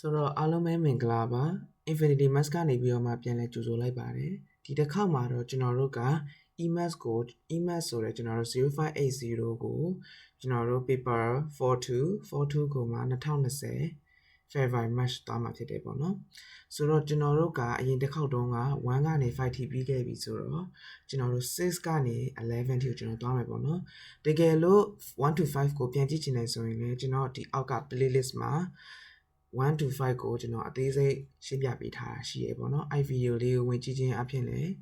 ဆိုတော့အားလုံးပဲမင်္ဂလာပါ Infinity Mask ကနေပြီးတော့မှပြန်လဲကြိုဆိုလိုက်ပါတယ်ဒီတစ်ခါမှာတော့ကျွန်တော်တို့က EMAS ကို EMAS ဆိုတဲ့ကျွန်တော်တို့0580ကိုကျွန်တော်တို့ paper 42ကိုမှ2020 February March သွားမှာဖြစ်တယ်ပေါ့နော်ဆိုတော့ကျွန်တော်တို့ကအရင်တစ်ခေါက်တုန်းက1ကနေ 5 ထိပြီးခဲ့ပြီဆိုတော့ကျွန်တော်တို့6ကနေ11ထိကိုကျွန်တော်သွားမယ်ပေါ့နော်တကယ်လို့1 to 5ကိုပြန်ကြည့်ချင်တယ်ဆိုရင်လည်းကျွန်တော်ဒီအောက်က playlist မှာ1 to 5ကိုကျွန်တော်အသေးစိတ်ရှင်းပြပေးထားတာရှိရပေါ့နော်အဲ့ဗီဒီယိုလေးကိုဝင်ကြည့်ခြင်းအပြင်လည်း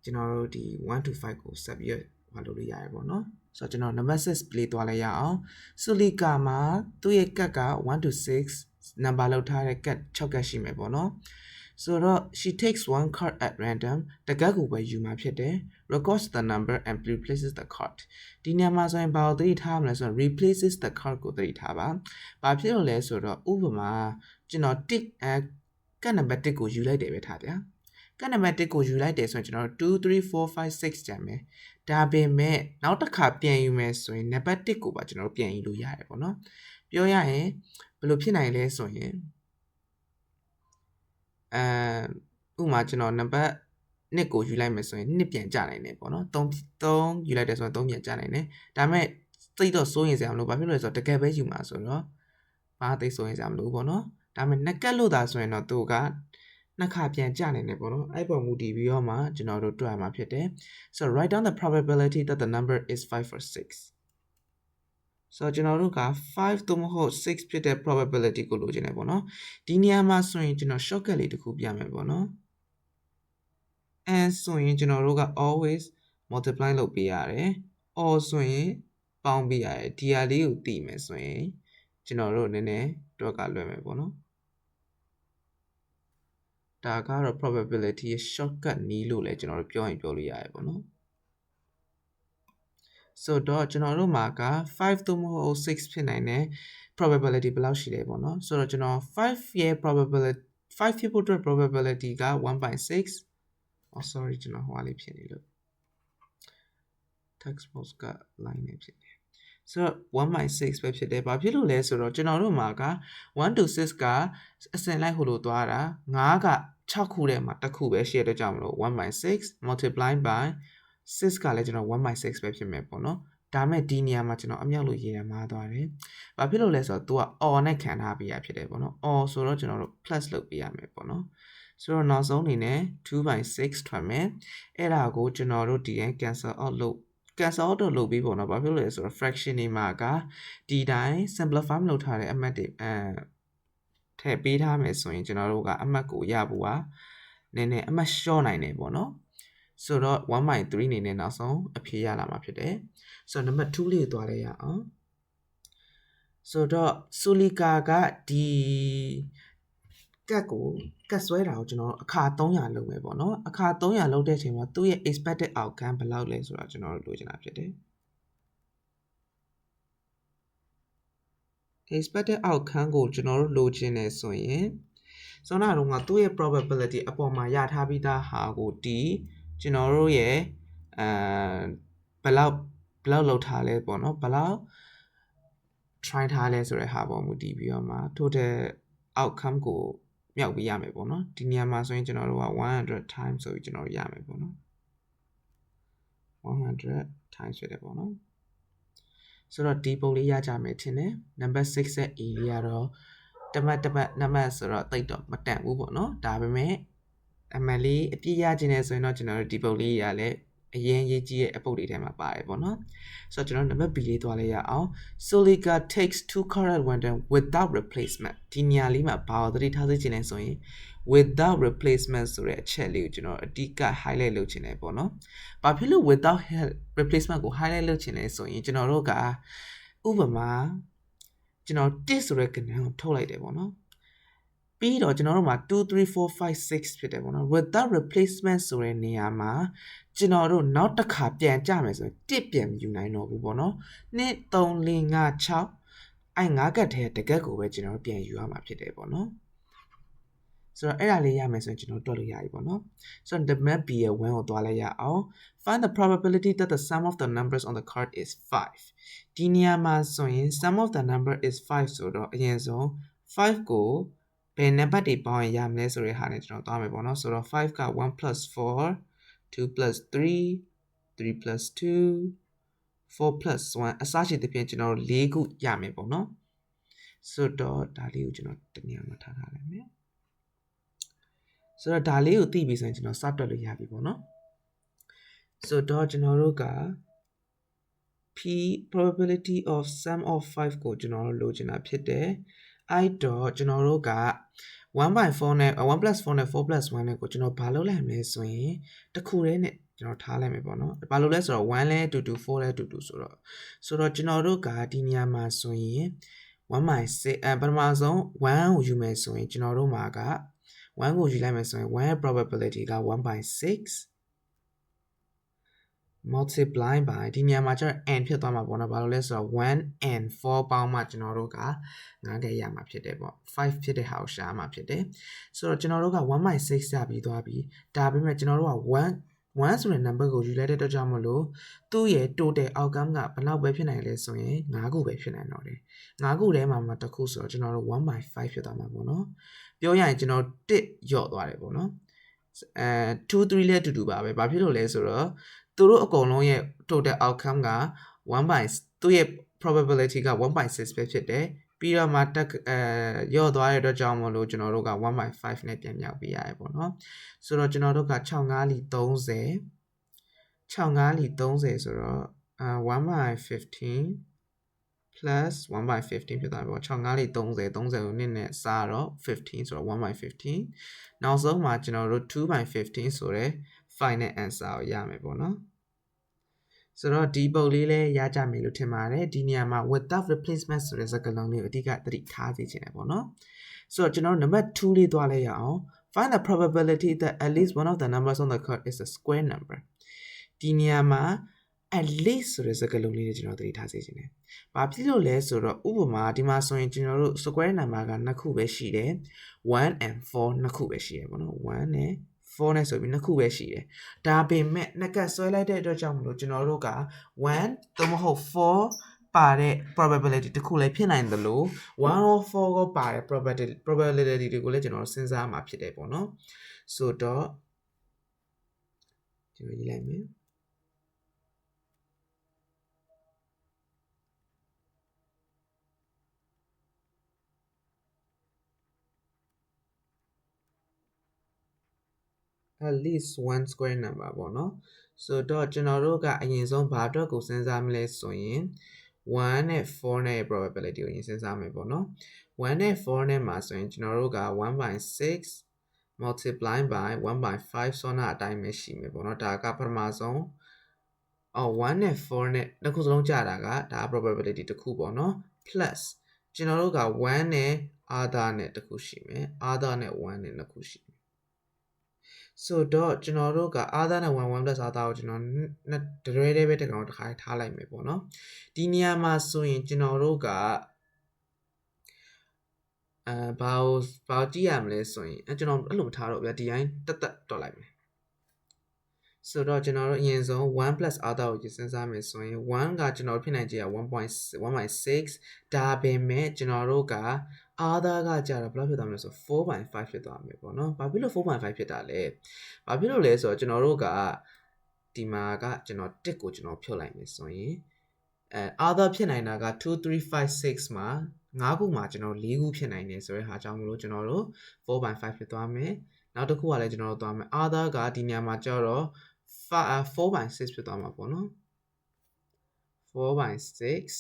ကျွန်တော်တို့ဒီ1 to 5ကိုဆက်ပြီးတော့လုပ်လို့ရတယ်ပေါ့နော်ဆိုတော့ကျွန်တော် number 6 play သွားလိုက်ရအောင်ဆူလီကာမှာသူ့ရဲ့ကတ်က1 to 6 number လောက်ထားတဲ့ကတ်6ကတ်ရှိမယ်ပေါ့နော်ဆိုတော့ she takes one card at random တကတ်ကိုပဲယူမှာဖြစ်တယ် records the number and replaces the card ဒီနေရာမှာဆိုရင်ဘာကိုသတိထားမလဲဆိုတော့ replaces the card ကိုသတိထားပါဘာဖြစ်လို့လဲဆိုတော့ဥပမာကျွန်တော်ကတ်နံပါတ်1ကိုယူလိုက်တယ်ပဲထားဗျာကတ်နံပါတ်1ကိုယူလိုက်တယ်ဆိုရင်ကျွန်တော်2 3 4 5 6ကျန်မယ်ဒါပေမဲ့နောက်တစ်ခါပြန်ယူမယ်ဆိုရင်နံပါတ်1ကိုပါကျွန်တော်ပြန်ယူလို့ရတယ်ပေါ့နော်ပြောရရင်ဘယ်လိုဖြစ်နိုင်လဲဆိုရင်ဥပမာကျွန်တော်နံပါတ်2ကိုယူလိုက်မယ်ဆိုရင်2ပြန်ကျနိုင်တယ်ပေါ့နော်3ယူလိုက်တယ်ဆိုရင်3ပြန်ကျနိုင်တယ်ဒါပေမဲ့သိတော့စိုးရင်စရာမလိုဘာဖြစ်လို့လဲဆိုတော့တကယ်ပဲယူမှာဆိုတော့ဘာသိစိုးရင်စရာမလိုပေါ့နော်ဒါပေမဲ့နှစ်ကတ်လို့သာဆိုရင်တော့သူကနှစ်ခါပြန်ကျနိုင်တယ်ပေါ့နော်အဲ့ပေါ်မူတည်ပြီးတော့မှကျွန်တော်တို့တွက်ရမှာဖြစ်တယ် so write down the probability that the number is 5 or 6 so ကျွန်တော်တို့က5သို့မဟုတ်6ဖြစ်တဲ့ probability ကိုလိုချင်တယ်ပေါ့နော်ဒီနေရာမှာဆိုရင်ကျွန်တော် shortcut လေးတစ်ခုပြမယ်ပေါ့နော် and ဆိုရင်ကျွန်တော်တို့က always multiply လုပ်ပေးရတယ် or ဆိုရင်ပေါင်းပေးရတယ်ဒီဟာလေးကိုသိမယ်ဆိုရင်ကျွန်တော်တို့နည်းနည်းတွက်ကလွယ်မယ်ပေါ့နော်ဒါကတော့ probability shortcut နည်းလို့လည်းကျွန်တော်တို့ပြောရင်ပြောလို့ရတယ်ပေါ့နော် so တော့ကျွန်တော်တို့မှာက5သို့မဟုတ်6ဖြစ်နိုင်တဲ့ probability ဘယ်လောက်ရှိလဲပေါ့နော်ဆိုတော့ကျွန်တော်5ရဲ့ probability 5ဖြစ်ဖို့အတွက် probability က 1/6 oh sorry ကျွန်တော်ဟိုလေးဖြစ်နေလို့ text box က line နဲ့ဖြစ်နေဆိုတော့ 1/6 ပဲဖြစ်တယ်ဘာဖြစ်လို့လဲဆိုတော့ကျွန်တော်တို့မှာက1 to 6ကအစင်လိုက်ဟိုလိုသွားတာ9က6ခုထဲမှာတစ်ခုပဲရှိရတဲ့ကြောင့်မလို့ 1/6 multiply by 6ကလည်းကျွန်တော် 1/6 ပဲဖြစ်မယ်ပေါ့နော်ဒါမဲ့ဒီနေရာမှာကျွန်တော်အမြောက်လို့ရေးရမှာသွားတယ်ဘာဖြစ်လို့လဲဆိုတော့ तू က or နဲ့ခံထားပေးရဖြစ်တယ်ပေါ့နော် or ဆိုတော့ကျွန်တော်တို့ plus လုပ်ပေးရမယ်ပေါ့နော်ဆိုတော့နောက်ဆုံးအနေနဲ့ 2/6 ထွက်မယ်အဲ့ဒါကိုကျွန်တော်တို့ဒီရင် cancel out လုပ်ပြီးပေါ့နော်ဘာဖြစ်လို့လဲဆိုတော့ fraction တွေမှာကဒီတိုင်း simplify မလုပ်ထားတဲ့အမှတ်တွေထည့်ပေးထားမယ်ဆိုရင်ကျွန်တော်တို့ကအမှတ်ကိုရဖို့ကနည်းနည်းအမှတ်လျှော့နိုင်တယ်ပေါ့နော်ဆိုတော့ 1/3 အနေနဲ့နောက်ဆုံးအဖြေရလာမှာဖြစ်တယ်ဆိုတော့နံပါတ်2လေးသွားလိုက်ရအောင်ဆိုတော့ဆူလီကာကဒီကတ်ဆွဲတာကိုကျွန်တော်အခါ300လုပ်မယ်ပေါ့နော်အခါ300လုပ်တဲ့အချိန်မှာသူ့ရဲ့ expected outcome ဘယ်လောက်လဲဆိုတာကျွန်တော်တို့လိုချင်တာဖြစ်တယ် expected outcome ကိုကျွန်တော်တို့လိုချင်နေဆိုရင်စောနာတော့ကသူ့ရဲ့ probability အပေါ်မှာရထားပြီးသားဟာကိုဒီကျွန်တော်တို့ရဲ့ဘယ်လောက်လောက်ထားလဲပေါ့နော်ဘယ်လောက် try ထားလဲဆိုတဲ့ဟာပေါ်မူတည်ပြီးတော့မှ total outcome ကိုမြောက်ပေးရမယ်ပေါ့နော်ဒီနေရာမှာဆိုရင်ကျွန်တော်တို့က100 times ဆိုပြီးကျွန်တော်တို့ရမယ်ပေါ့နော်100 times ဖြစ်တယ်ပေါ့နော်ဆိုတော့ဒီပုံလေးရကြမယ်ထင်တယ် number 6ရဲ့ a လေးကတော့တမတ်နံပါတ်ဆိုတော့တိတ်တော့မတန်ဘူးပေါ့နော်ဒါပေမဲ့အမှန်လေးအပြည့်ရခြင်းနဲ့ဆိုရင်တော့ကျွန်တော်တို့ဒီပုံလေးရလဲအရင်ရေးကြည့်ရဲ့အပုတ်တွေထဲမှာပါတယ်ပေါ့နော်ဆိုတော့ကျွန်တော်နံပါတ် b လေးသွားလိုက်ရအောင် Solika takes 2 cards at random without replacement ဒီနေရာလေးမှာဘာလို့သတိထားစေချင်လဲဆိုရင် without replacement ဆိုတဲ့အချက်လေးကိုကျွန်တော်အဓိက highlight လုပ်ချင်တယ်ပေါ့နော်ဘာဖြစ်လို့ without replacement ကို highlight လုပ်ချင်လဲဆိုရင်ကျွန်တော်တို့ကဥပမာကျွန်တော်1ဆိုတဲ့ကဏ္ဍကိုထုတ်လိုက်တယ်ပေါ့နော်ပြီးတော့ကျွန်တော်တို့မှာ2 3 4 5 6ဖြစ်တယ်ပေါ့နော် without replacement ဆိုတဲ့နေရာမှာကျွန်တော်တို့နောက်တစ်ခါပြန်ကြမယ်ဆိုရင်1ပြန်ယူနိုင်တော့ဘူးပေါ့နော်2 3 4 5 6အဲ့5ကတ်ထဲတကက်ကိုပဲကျွန်တော်တို့ပြန်ယူရမှာဖြစ်တယ်ပေါ့နော်ဆိုတော့အဲ့ဒါလေးရမယ်ဆိုရင်ကျွန်တော်တွက်လို့ရပြီပေါ့နော်ဆိုတော့ the map b ရဲ့1ကိုသွားလိုက်ရအောင် find the probability that the sum of the numbers on the card is 5ဒီနေရာမှာဆိုရင် sum of the number is 5ဆိုတော့အရင်ဆုံး 5ကိုဘယ်နံပါတ်တွေပေါင်းရင်ရမလဲဆိုတဲ့ဟာနဲ့ကျွန်တော်သွားမယ်ပေါ့နော်ဆိုတော့5က1 plus 4 2 plus 3 3 plus 2 4 plus 1အစရှိသဖြင့်ကျွန်တော်4ခုရမယ်ပေါ့နော်ဆိုတော့ဒါလေးကိုကျွန်တော်တနေရာမှာထားလိုက်မယ်ဆိုတော့ဒါလေးကိုသိပြီဆိုရင်ကျွန်တော်စတွက်လို့ရပြီပေါ့နော်ဆိုတော့ကျွန်တော်တို့က P probability of sum of 5ကိုကျွန်တော်တို့လိုချင်တာဖြစ်တယ်အဲ့တော့ကျွန်တော်တို့က1/4နဲ့1 plus 4နဲ့4 plus 1နဲ့ကိုကျွန်တော်ဘာလုပ်လိုက်မလဲဆိုရင်တစ်ခုတည်းနဲ့ကျွန်တော်ထားလိုက်မယ်ပေါ့နော်ဘာလို့လဲဆိုတော့1လဲတူတူ4လဲတူတူဆိုတော့ကျွန်တော်တို့ကဒီနေရာမှာဆိုရင်1/6ပထမဆုံး1ကိုယူမယ်ဆိုရင်ကျွန်တော်တို့မှာက1ကိုယူလိုက်မယ်ဆိုရင်1ရဲ့ probability က1/6 multiply by ဒီနေရာမှာကျတော့ n ဖြစ်သွားမှာပေါ့နော်ဘာလို့လဲဆိုတော့1 and 4ပေါင်းမှကျွန်တော်တို့က9ခဲ့ရမှာဖြစ်တယ်ပေါ့5ဖြစ်တဲ့ဟာကိုရှာမှာဖြစ်တယ်ဆိုတော့ကျွန်တော်တို့က1/6ရပြီးသွားပြီဒါပေမဲ့ကျွန်တော်တို့က1ဆိုတဲ့ number ကိုယူလိုက်တဲ့အတွက်ကြောင့်မလို့သူ့ရဲ့ total outcome ကဘယ်လောက်ပဲဖြစ်နိုင်လဲဆိုရင်9ခုပဲဖြစ်နိုင်တော့တယ်9ခုထဲမှာမှတစ်ခုဆိုတော့ကျွန်တော်တို့1/5ဖြစ်သွားမှာပေါ့နော်ပြောရရင်ကျွန်တော်1ယော့သွားတယ်ပေါ့နော်2 3လဲတူတူပါပဲဘာဖြစ်လို့လဲဆိုတော့သူတို့အကုန်လုံးရဲ့ total outcome ကသူ့ရဲ့ probability က1/6ပဲဖြစ်တယ်ပြီးတော့မှယော့သွားတဲ့အတွက်ကြောင့်မလို့ကျွန်တော်တို့က1/5နဲ့ပြန်မြောက်ပေးရတယ်ပေါ့နော်ဆိုတော့ကျွန်တော်တို့က6 5လီ30 6 5လီ30ဆိုတော့1/15 plus 1/15ဖြစ်သွားပြီပေါ့6 5လီ30 30ကို2နဲ့စားတော့15ဆိုတော့1/15နောက်ဆုံးမှာကျွန်တော်တို့2/15ဆိုတဲ့ final answer ကိုရမယ်ပေါ့နော်ဆိုတော့ဒီပုံလေးလည်းရကြမယ်လို့ထင်ပါတယ်ဒီနေရာမှာ without replacement ဆိုတဲ့စကားလုံးလေးကိုအဓိကသတိထားစေချင်တယ်ပေါ့နော်ဆိုတော့ကျွန်တော်တို့ number 2လေးသွားလိုက်ရအောင် find the probability that at least one of the numbers on the card is a square number ဒီနေရာမှာ at least ဆိုတဲ့စကားလုံးလေးကိုကျွန်တော်သတိထားစေချင်တယ်ဘာဖြစ်လို့လဲဆိုတော့ဥပမာဒီမှာဆိုရင်ကျွန်တော်တို့ square number က2ခုပဲရှိတယ်1 and 4 2ခုပဲရှိတယ်ပေါ့နော်1နဲ့4နဲ့ဆိုပြီးနှစ်ခုပဲရှိတယ်ဒါပေမဲ့နှစ်ကတ်ဆွဲလိုက်တဲ့အတွက်ကြောင့်မလို့ကျွန်တော်တို့က1သို့မဟုတ်4ပါတဲ့ probability တစ်ခုလည်းဖြစ်နိုင်တယ်လို့1 or 4ကိုပါတဲ့ probability တွေကိုလည်းကျွန်တော်စဉ်းစားမှာဖြစ်တယ်ပေါ့နော်ဆိုတော့ကျွန်တော်ရေးလိုက်မယ်at least one square number ပေါ့နော်ဆိုတော့ကျွန်တော်တို့ကအရင်ဆုံးဘာအတွက်ကိုစဉ်းစားမလဲဆိုရင်1နဲ့4နဲ့ probability ကိုရင်စဉ်းစားမယ်ပေါ့နော်1နဲ့4နဲ့မှာဆိုရင်ကျွန်တော်တို့က1/6 multiply by 1/5 ဆိုတော့အတိုင်းပဲရှိမယ်ပေါ့နော်ဒါကပထမဆုံး1နဲ့4နဲ့နှစ်ခုစလုံးကြတာကဒါ probability တစ်ခုပေါ့နော် plus ကျွန်တော်တို့က1နဲ့ other နဲ့တစ်ခုရှိမယ် other နဲ့1နဲ့နှစ်ခုရှိမယ်ဆိုတော့ကျွန်တော်တို့က other နဲ့1 plus other ကိုကျွန်တော်တရွဲတည်းပဲတစ်ကောင်တစ်ခါထားလိုက်မယ်ပေါ့နော်ဒီနေရာမှာဆိုရင်ကျွန်တော်တို့ကဘာကြည့်ရမလဲဆိုရင်ကျွန်တော်အဲ့လိုမထားတော့ဗျာဒီတိုင်းတက်တော်လိုက်မယ်ဆိုတော့ကျွန်တော်တို့အရင်ဆုံး1 plus other ကိုစဉ်းစားမယ်ဆိုရင်1ကကျွန်တော်ဖြစ်နိုင်ခြေက 1.6 ဒါပေမဲ့ကျွန်တော်တို့က other ကကြာတော့ဘယ်လောက်ဖြစ်သွားမလဲဆို 4.5 ဖြစ်သွားမယ်ပေါ့နော်ဘာဖြစ်လို့ 4.5 ဖြစ်တာလဲဘာဖြစ်လို့လဲဆိုတော့ကျွန်တော်တို့ကဒီမှာကကျွန်တော်1ကိုကျွန်တော်ဖြုတ်လိုက်မယ်ဆိုရင်other ဖြစ်နိုင်တာက2 3 5 6မှာ5ခုမှာကျွန်တော်4ခုဖြစ်နိုင်တယ်ဆိုတဲ့ဟာကြောင့်မလို့ကျွန်တော်တို့ 4.5 ဖြစ်သွားမယ်နောက်တစ်ခုကလည်းကျွန်တော်တို့သွားမယ် other ကဒီနေရာမှာကျတော့4/6 ဖြစ်သွားမှာပေါ့နော်4/6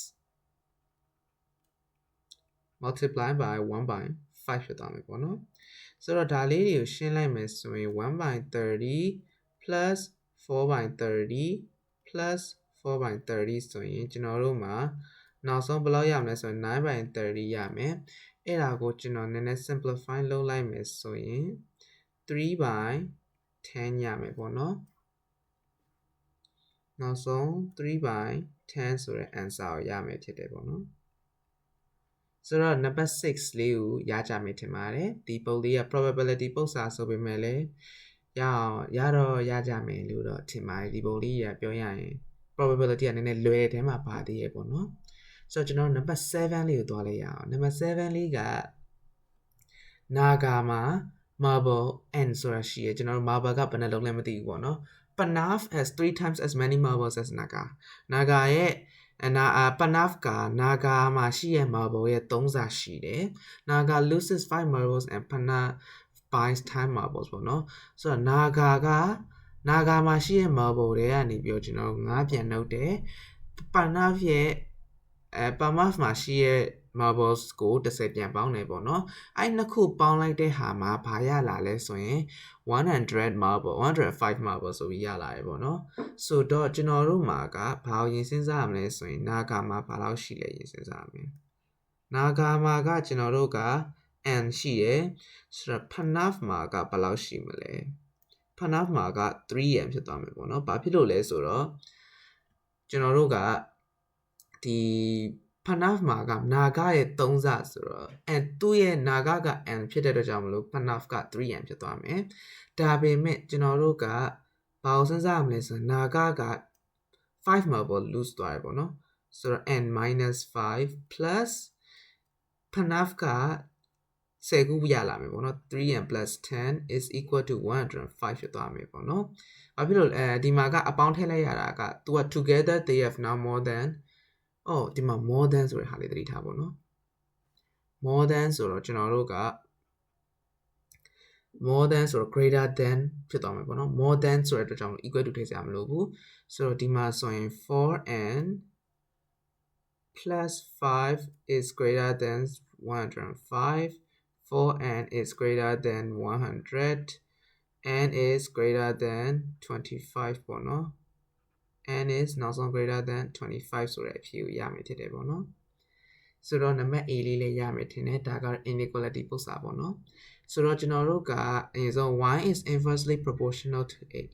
multiply by 1/5 ဖြစ်သွားမယ်ပေါ့နော်ဆိုတော့ဒါလေးတွေကိုရှင်းလိုက်မယ်ဆိုရင် 1/30 plus 4/30 plus 4/30 ဆိုရင်ကျွန်တော်တို့မှာနောက်ဆုံးဘယ်လောက်ရမလဲဆိုရင် 9/30 ရမယ်အဲ့ဒါကိုကျွန်တော်နည်းနည်း simplify လုပ်လိုက်မယ်ဆိုရင်3/10 ရမယ်ပေါ့နော်နောက်ဆုံး 3/10 ဆိုတဲ့ answer ကိုရမယ်ဖြစ်တယ်ပေါ့နော်ဆိုတော့ number 6လေးကိုရကြမယ်ထင်ပါတယ်ဒီပုံလေးက probability ပုံစံဆိုပေမဲ့လည်းရကြမယ်လို့တော့ထင်ပါတယ်ဒီပုံလေးကပြောရရင် probability ကနည်းနည်းလွယ်တဲ့ထဲမှာပါသေးရပေါ့နော်ဆိုတော့ကျွန်တော် number 7လေးကိုသွားလိုက်ရအောင် number 7လေးက naga မှာ marble n ဆိုတာရှိရကျွန်တော်တို့ marble ကဘယ်နှလုံးလဲမသိဘူးပေါ့နော် Panaf has 3 times as many marbles as naga naga ရဲ့ Panaf က naga မှာရှိရ marble ရဲ့3ဆရှိတယ် naga loses 5 marbles and Panaf buys 10 marbles ပေါ့နော်ဆိုတော့ naga မှာရှိရ marble တွေကနေပြီးတော့ကျွန်တော်တို့9ပြန်နှုတ်တယ် Panaf ရဲ့Panaf မှာရှိရ marbles ကို10ပြန်ပေါင်းတယ်ပေါ့နော်အဲ့နှစ်ခုပေါင်းလိုက်တဲ့ဟာမှာဘာရလာလဲဆိုရင်100 marble 105 marble ဆိုပြီးရလာတယ်ပေါ့နော်ဆိုတော့ကျွန်တော်တို့မှာကဘာကိုရင်စဉ်းစားရမလဲဆိုရင် naga မှာဘာလောက်ရှိလဲရင်စဉ်းစားရမယ် naga မှာကကျွန်တော်တို့က n ရှိရယ်ဆိုတော့ Panaf မှာကဘယ်လောက်ရှိမလဲ Panaf မှာက 3n ဖြစ်သွားမယ်ပေါ့နော်ဘာဖြစ်လို့လဲဆိုတော့ကျွန်တော်တို့ကဒီ Panaf မှာက naga ရဲ့3ဆဆိုတော့သူ့ရဲ့ naga က n ဖြစ်တဲ့အတွက်ကြောင့်မလို့ Panaf က 3n ဖြစ်သွားမယ်ဒါပေမဲ့ကျွန်တော်တို့ကဘာကိုစဉ်းစားရမလဲဆိုရင် naga က5 marble lose သွားတယ်ပေါ့နော်ဆိုတော့ n - 5 plus Panaf က10ခုရလာမယ်ပေါ့နော် 3n plus 10 is equal to 105ဖြစ်သွားမယ်ပေါ့နော်ဘာဖြစ်လို့ဒီမှာကအပေါင်းထည့်လိုက်ရတာကသူက together they have now more than ဒီမှာ more than ဆိုတဲ့ဟာလေးသတိထားပေါ့နော် more than ဆိုတော့ကျွန်တော်တို့က more than ဆိုတော့ greater than ဖြစ်သွားမယ်ပေါ့နော် more than ဆိုတဲ့အတွက်ကြောင့် equal to ထည့်စရာမလိုဘူးဆိုတော့ဒီမှာဆိုရင် 4n plus 5 is greater than 105 4n is greater than 100 n is greater than 25ပေါ့နော် n is နောက်ဆုံး greater than 25ဆိုတဲ့အဖြေကိုရမယ်ဖြစ်တယ်ပေါ့နော်ဆိုတော့နံပါတ် A လေးလည်းရမယ်ထင်တယ်ဒါက inequality ပု္ပ္ပာပေါ့နော်ဆိုတော့ကျွန်တော်တို့ကအရင်ဆုံး y is inversely proportional to x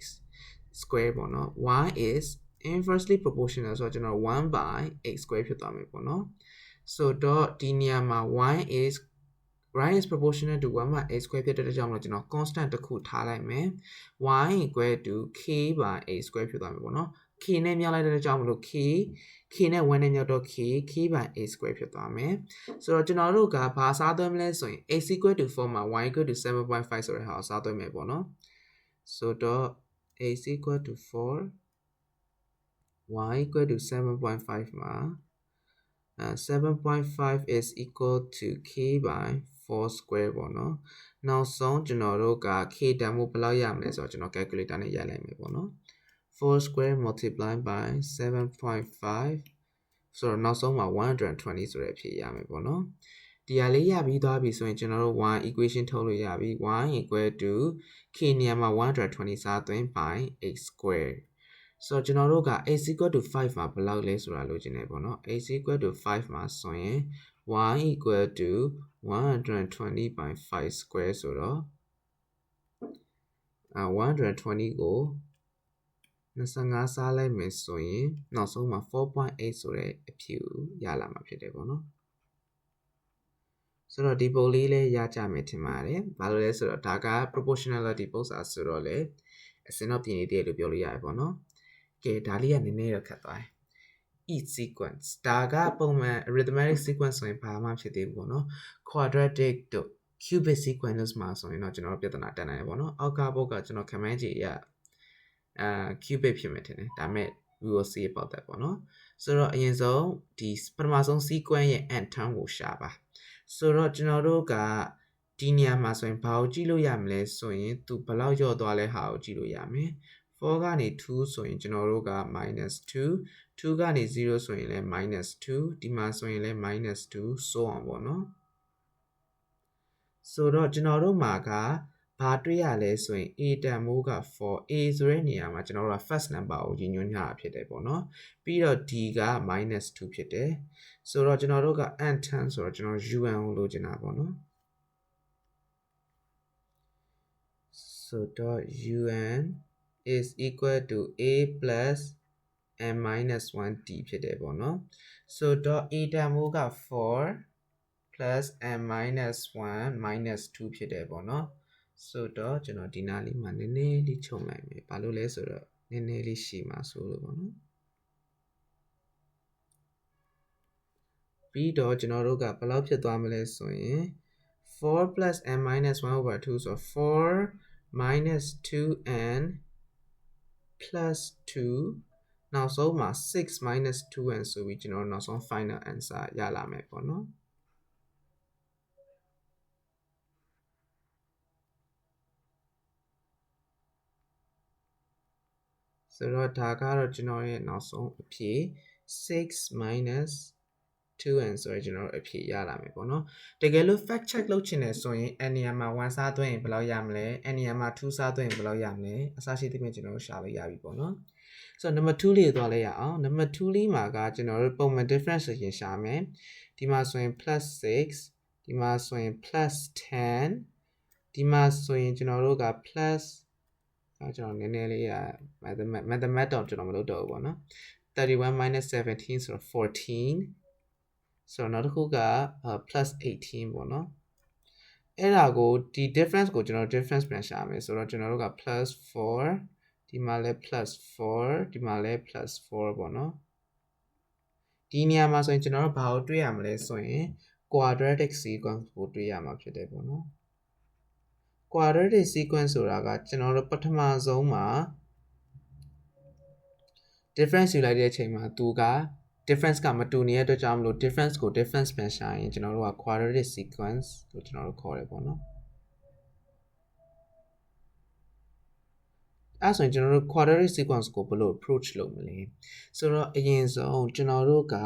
square ပေါ့နော် y is inversely proportional ဆိုတော့ကျွန်တော်1 by x square ဖြစ်သွားမယ်ပေါ့နော်ဆိုတော့ဒီနေရာမှာ y is proportional to 1 by x square ဖြစ်တဲ့အတွက်ကြောင့်မလို့ကျွန်တော် constant တစ်ခုထားလိုက်မယ် y equal to k by x square ဖြစ်သွားမယ်ပေါ့နော် k နဲ့မြောက်လိုက်တဲ့အတွက်ကြောင့်မလို့ k နဲ့1နဲ့မြောက်တော့ k by a square ဖြစ်သွားမယ်ဆိုတော့ကျွန်တော်တို့ကဘာစားသွင်းမလဲဆိုရင် x equal to 4မှာ y equal to 7.5 ဆိုတဲ့ဟာကိုစားသွင်းမယ်ပေါ့နော်ဆိုတော့ x equal to 4 y equal to 7.5မှာ7.5 is equal to k by 4 square ပေါ့နော်နောက်ဆုံးကျွန်တော်တို့က k တန်ဖို့ဘယ်လောက်ရမလဲဆိုတော့ကျွန်တော် calculator နဲ့ရိုက်လိုက်မယ်ပေါ့နော်4 square multiplied by 7.5ဆိုတော့နောက်ဆုံးမှာ120ဆိုတဲ့အဖြေရမယ်ပေါ့နော်ဒီဟာလေးရပြီးသွားပြီဆိုရင်ကျွန်တော်တို့ y equation ထုတ်လို့ရပြီ y equal to k နေရာမှာ120စားသွင်း by x square ဆိုတော့ကျွန်တော်တို့က x equal to 5မှာဘယ်လောက်လဲဆိုတာလိုချင်တယ်ပေါ့နော် x equal to 5မှာဆိုရင် y equal to 120 by 5 square ဆိုတော့120ကို25စားလိုက်မယ်ဆိုရင်နောက်ဆုံးမှာ 4.8 ဆိုတဲ့အဖြေကိုရလာမှာဖြစ်တယ်ပေါ့နော်ဆိုတော့ဒီပုံလေးလည်းရကြမယ်ထင်ပါတယ်ဘာလို့လဲဆိုတော့ဒါက proportionality ပုံစံဆိုတော့လေအစင်တော့ပြင်နေတယ်လို့ပြောလို့ရတယ်ပေါ့နော်ကဲဒါလေးကနည်းနည်းတော့ခက်သွားတယ် each sequence ဒါကပုံမှန် arithmetic sequence ဆိုရင်ဘာမှဖြစ်သေးဘူးပေါ့နော် quadratic တို့ cubic sequence မှာဆိုရင်တော့ကျွန်တော်ပြဿနာတက်နိုင်တယ်ပေါ့နော်အောက်ကဘုတ်ကကျွန်တော် command ကြီးရcubic ဖြစ်မယ်ထင်တယ်ဒါပေမဲ့ we will see about that ပေါ့နော်ဆိုတော့အရင်ဆုံးဒီပထမဆုံး sequence ရဲ့ end term ကိုရှာပါဆိုတော့ကျွန်တော်တို့ကဒီနေရာမှာဆိုရင်ဘာကိုကြည့်လို့ရမလဲဆိုရင်သူဘယ်လောက်ကျော့သွားလဲဟာကိုကြည့်လို့ရမယ်4ကနေ2ဆိုရင်ကျွန်တော်တို့က -2 2ကနေ0ဆိုရင်လည်း -2 ဒီမှာဆိုရင်လည်း -2 so on ပေါ့နော်ဆိုတော့ကျွန်တော်တို့မှာကဘာတွေ့ရလဲဆိုရင် a တန်မိုးက 4 a ဆိုတဲ့နေရာမှာကျွန်တော်တို့က first number ကိုရည်ညွှန်းထားတာဖြစ်တယ်ပေါ့နော်ပြီးတော့ d က -2 ဖြစ်တယ်ဆိုတော့ကျွန်တော်တို့က end term ဆိုတော့ကျွန်တော် un ကိုလိုချင်တာပေါ့နော်ဆိုတော့ un is equal to a plus n minus 1d ဖြစ်တယ်ပေါ့နော်ဆိုတော့ a တန်မိုးက 4 plus n minus 1 minus 2ဖြစ်တယ်ပေါ့နော်ဆိုတော့ကျွန်တော်ဒီနားလေးမှာနည်းနည်းလေးခြုံလိုက်မယ်ဘာလို့လဲဆိုတော့နည်းနည်းလေးရှည်မှာဆိုလို့ပေါ့နော်ပြီးတော့ကျွန်တော်တို့ကဘယ်လောက်ဖြစ်သွားမလဲဆိုရင် 4 plus n minus 1 over 2 so 4 minus 2n plus 2နောက်ဆုံးမှာ6 minus 2n ဆိုပြီးကျွန်တော်နောက်ဆုံး final answer ရလာမယ်ပေါ့နော်ဆိုတော့ဒါကတော့ကျွန်တော်ရဲ့နောက်ဆုံးအဖြေ6 minus 2n ဆိုရင်ကျွန်တော်တို့အဖြေရလာမယ်ပေါ့နော်တကယ်လို့ fact check လုပ်ချင်တယ်ဆိုရင် n နေရာမှာ1စားသွင်းရင်ဘယ်လောက်ရမလဲ n နေရာမှာ2စားသွင်းရင်ဘယ်လောက်ရမလဲအစရှိသဖြင့်ကျွန်တော်တို့ရှာလို့ရပြီပေါ့နော်ဆိုတော့ number 2လေးသွားလိုက်ရအောင် number 2လေးမှာကကျွန်တော်တို့ပုံမှန် difference ဆိုရင်ရှာမယ်ဒီမှာဆိုရင် plus 6ဒီမှာဆိုရင် plus 10ဒီမှာဆိုရင်ကျွန်တော်တို့က plus ကျွန်တော်နည်းနည်းလေးရ mathematics တော့ကျွန်တော်မလုပ်တော့ဘူးပေါ့နော်31 minus 17 ဆိုတော့14ဆိုတော့နောက်တစ်ခုက plus 18ပေါ့နော်အဲ့ဒါကိုဒီ difference ကိုကျွန်တော် difference ပြန်ရှာမယ်ဆိုတော့ကျွန်တော်တို့က plus 4ဒီမှာလဲ plus 4ဒီမှာလဲ plus 4ပေါ့နော်ဒီနေရာမှာဆိုရင်ကျွန်တော်တို့ဘာကိုတွေ့ရမလဲဆိုရင် quadratic sequence ကိုတွေ့ရမှာဖြစ်တယ်ပေါ့နော် quadratic sequence ဆိုတာကကျွန်တော်တို့ပထမဆုံးမှာ difference ယူလိုက်တဲ့အချိန်မှာသူက difference ကမတူနေတဲ့အတွက်ကြောင့်မလို့ difference ကို difference ပြန်ရှာရင်ကျွန်တော်တို့က quadratic sequence လို့ကျွန်တော်တို့ခေါ်တယ်ပေါ့နော်အဲ့ဆိုရင်ကျွန်တော်တို့ quadratic sequence ကိုဘယ်လို approach လုပ်မလဲဆိုတော့အရင်ဆုံးကျွန်တော်တို့က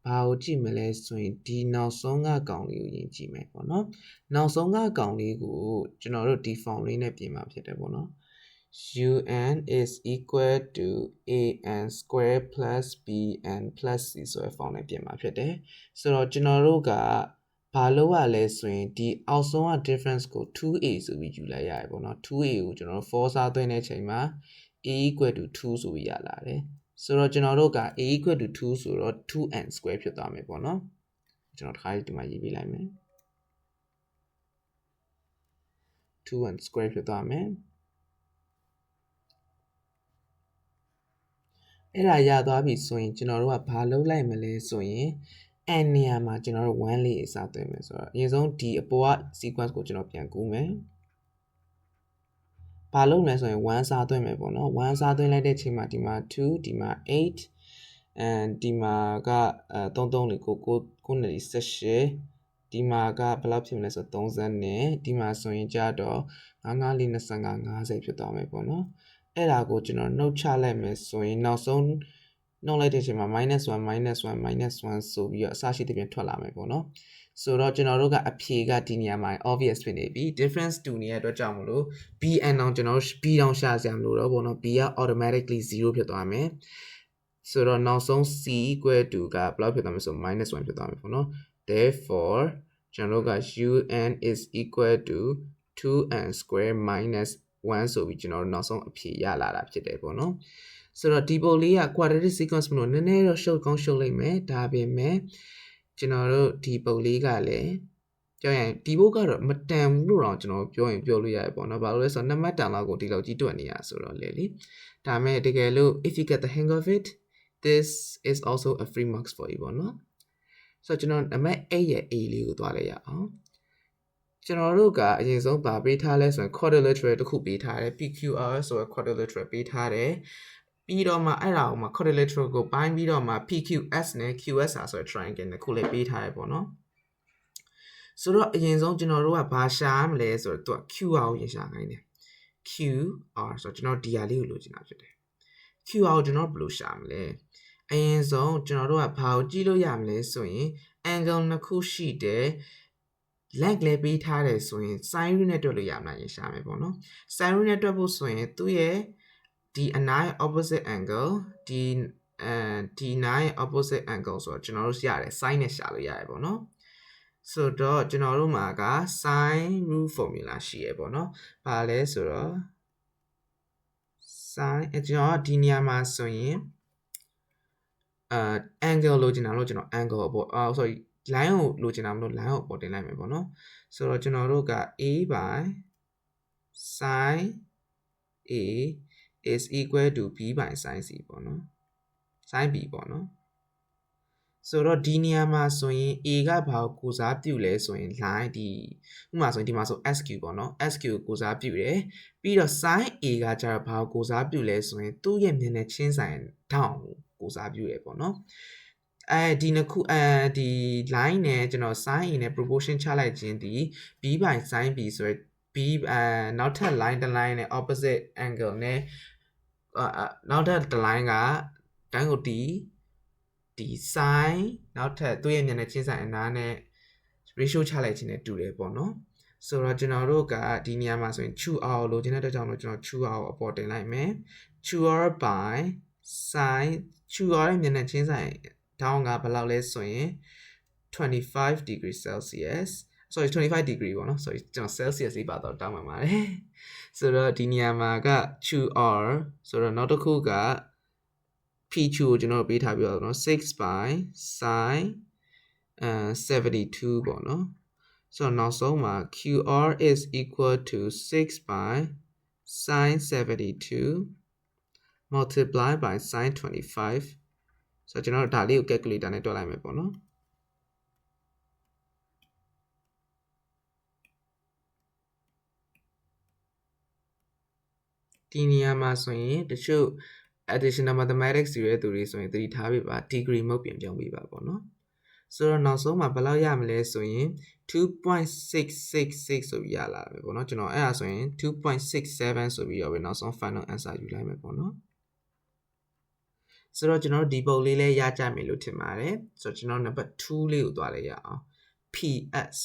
ဘာကိုကြည့်မလဲဆိုရင်ဒီနောက်ဆုံးကကောင်လေးကိုယင်ကြည့်မယ်ပေါ့နော်နောက်ဆုံးကကောင်လေးကိုကျွန်တော်တို့ဒီ form လေးနဲ့ပြင်မှာဖြစ်တယ်ပေါ့နော် un is equal to an square plus bn plus c ဆိုတဲ့ form နဲ့ပြင်မှာဖြစ်တယ်ဆိုတော့ကျွန်တော်တို့ကဘာလုပ်ရလဲဆိုရင်ဒီအောက်ဆုံးက difference ကို 2a ဆိုပြီးယူလိုက်ရတယ်ပေါ့နော် 2a ကိုကျွန်တော်တို့ 4 စားသွင်းတဲ့အချိန်မှာ a equal to 2ဆိုပြီးရလာတယ်ဆိုတော့ကျွန်တော်တို့က a equal to 2ဆိုတော့ 2n square ဖြစ်သွားမယ်ပေါ့နော်ကျွန်တော်တစ်ခါဒီမှာရေးပေးလိုက်မယ် 2n square ဖြစ်သွားမယ်အဲ့ဒါရသွားပြီဆိုရင်ကျွန်တော်တို့ကဘာလုပ်လိုက်မလဲဆိုရင် n နေရာမှာကျွန်တော်တို့1လေးအစားသွင်းမယ်ဆိုတော့အရင်ဆုံးဒီအပေါ်က sequence ကိုကျွန်တော်ပြန်ကူးမယ်ဘာလုပ်လဲဆိုရင်1စားသွင်းမယ်ပေါ့နော်1စားသွင်းလိုက်တဲ့အချိန်မှာဒီမှာ2ဒီမှာ8 and ဒီမှာက33လေး9နဲ့18ဒီမှာကဘယ်လောက်ဖြစ်မလဲဆိုတော့30နဲ့ဒီမှာဆိုရင်ကြတော့9 4 25 50ဖြစ်သွားမယ်ပေါ့နော်အဲ့ဒါကိုကျွန်တော်နှုတ်ချလိုက်မယ်ဆိုရင်နောက်ဆုံးနှုတ်လိုက်တဲ့အချိန်မှာ -1 -1 -1 ဆိုပြီးတော့အစရှိသဖြင့်ထွက်လာမယ်ပေါ့နော်ဆိုတော့ကျွန်တော်တို့ကအဖြေကဒီနေရာမှာ obvious ဖြစ်နေပြီ difference တူနေတဲ့အတွက်ကြောင့်မလို့ bn အောင်ကျွန်တော်တို့ b တောင်ရှာစရာမလိုတော့ဘူးเนาะ b က automatically 0ဖြစ်သွားမယ်ဆိုတော့နောက်ဆုံး c equal to ကဘယ်လောက်ဖြစ်သွားမလဲဆို -1 ဖြစ်သွားမယ်ပေါ့နော် therefore ကျွန်တော်တို့က un is equal to 2n square minus 1ဆိုပြီးကျွန်တော်တို့နောက်ဆုံးအဖြေရလာတာဖြစ်တယ်ပေါ့နော်ဆိုတော့ဒီပုံလေးက quadratic sequence မလို့နည်းနည်းတော့ရှုပ်ကောင်းရှုပ်လိုက်မယ်ဒါပေမဲ့ကျွန်တော်တို့ဒီပုံလေးကလည်းပြောရင်ဒီဘုတ်ကတော့မတန်ဘူးလို့တော့ကျွန်တော်ပြောရင်ပြောလို့ရတယ်ပေါ့နော်ဘာလို့လဲဆိုတော့2မှတ်တန်လောက်ကိုဒီလောက်ကြီးတွက်နေရဆိုတော့လေဒါပေမဲ့တကယ်လို့ if you get the hang of it this is also a free marks for you ပေါ့နော်ဆိုတော့ကျွန်တော်အမှတ်8ရဲ့ a လေးကိုသွားလိုက်ရအောင်ကျွန်တော်တို့ကအရင်ဆုံးဗာပေးထားလဲဆိုရင် quadrilateral တစ်ခုပေးထားတယ် PQR ဆိုတော့ quadrilateral ပေးထားတယ်ပြီးတော့မှအဲ့ဒါကိုမှ quadrilateral ကိုပိုင်းပြီးတော့မှ PQS နဲ့ QSR ဆိုတဲ့ triangle တစ်ခုလေးပေးထားရပေါ့နော်ဆိုတော့အရင်ဆုံးကျွန်တော်တို့ကဘာရှာရမလဲဆိုတော့သူက QR ကိုရင်ရှာခိုင်းတယ် QR ဆိုတော့ကျွန်တော် DR လေးကိုလိုချင်တာဖြစ်တယ် QR ကိုကျွန်တော်ဘယ်လိုရှာမလဲအရင်ဆုံးကျွန်တော်တို့ကဘာကိုကြည့်လို့ရမလဲဆိုရင် angle နှစ်ခုရှိတယ် length လည်းပေးထားတယ်ဆိုရင် sin root နဲ့တွက်လို့ရမှာရင်ရှာမယ်ပေါ့နော် sin root နဲ့တွက်ဖို့ဆိုရင်သူ့ရဲ့ဒီအနားရဲ့ opposite angle ဒီနားရဲ့ opposite angle ဆိုတော့ကျွန်တော်တို့ရတယ် sin နဲ့ရှာလို့ရတယ်ပေါ့နော်ဆိုတော့ကျွန်တော်တို့မှာက sin root formula ရှိရပေါ့နော်ဘာလဲဆိုတော့ sin ကျွန်တော်ဒီနေရာမှာဆိုရင်angle လိုချင်တာလို့ကျွန်တော် angle ပေါ့ sorry line ကိုလိုချင်တာမလို့ line ကိုပေါ်တင်လိုက်မယ်ပေါ့နော်ဆိုတော့ကျွန်တော်တို့က a by sin a is equal to b by sin c ပေါ့နော် sin b ပေါ့နော် ဆိုတော့ဒီနေရာမှာဆိုရင် A ကဘာကိုကိုစားပြုလဲဆိုရင် line ဒီဥပမာဆိုရင်ဒီမှာဆို SQ ပေါ့နော် SQ ကိုကိုစားပြုတယ်ပြီးတော့ sin A ကကျတော့ဘာကိုကိုစားပြုလဲဆိုရင်သူ့ရဲ့မျက်နှာချင်းဆိုင်ထောင့်ကိုကိုစားပြုရပေါ့နော်ဒီနှစ်ခုဒီ line နဲ့ကျွန်တော် sin A နဲ့ proportion ချလိုက်ခြင်းဒီ b by sin B ဆိုရယ် b နောက်ထပ် line တစ် line နဲ့ opposite angle နဲ့နောက်ထပ်တစ် line ကတိုင်းကိုတီဒီ sin နောက်ထပ်သူ့ရဲ့မျက်နှာချင်းဆိုင်အနားနဲ့ ratio ချလိုက်ခြင်းနဲ့တူတယ်ပေါ့နော်ဆိုတော့ကျွန်တော်တို့ကဒီနေရာမှာဆိုရင် choose out လို့ဒီတဲ့အတွက်ကြောင့်လို့ကျွန်တော် choose out အပေါ်တင်လိုက်မယ် choose out by sin choose out ရဲ့မျက်နှာချင်းဆိုင်တောင်းကဘယ်လောက်လဲဆိုရင်25 degree Celsius sorry 25 degree ပေါ့နော် sorry ကျွန်တော် Celsius လေးပါတော့တောင်းမှပါတယ်ဆိုတော့ဒီနေရာမှာက choose out ဆိုတော့နောက်တစ်ခုကP2 ကိုကျွန်တော်ပေးထားပြီးတော့เนาะ6 by sin 72ပေါ့เนาะဆိုတော့နောက်ဆုံးမှာ QR is equal to 6 by sin 72 multiply by sin 25ဆိုတော့ကျွန်တော်ဒါလေးကို calculator နဲ့တွက်လိုက်မယ်ပေါ့เนาะဒီနေရာမှာဆိုရင်တချို့ additional mathematics တွေရဲ့သူတွေဆိုရင်သတိထားပေးပါ degree မဟုတ်ပြန်ပြောင်းပေးပါပေါ့နော်ဆိုတော့နောက်ဆုံးမှာဘယ်လောက်ရမလဲဆိုရင် 2.666 ဆိုပြီးရလာမယ်ပေါ့နော်ကျွန်တော်အဲ့ဒါဆိုရင် 2.67 ဆိုပြီးတော့ပဲနောက်ဆုံး final answer ယူလိုက်မယ်ပေါ့နော်ဆိုတော့ကျွန်တော်တို့ဒီပုံလေးလဲရကြမယ်လို့ထင်ပါတယ်ဆိုတော့ကျွန်တော် number 2လေးကိုသွားလိုက်ရအောင် PS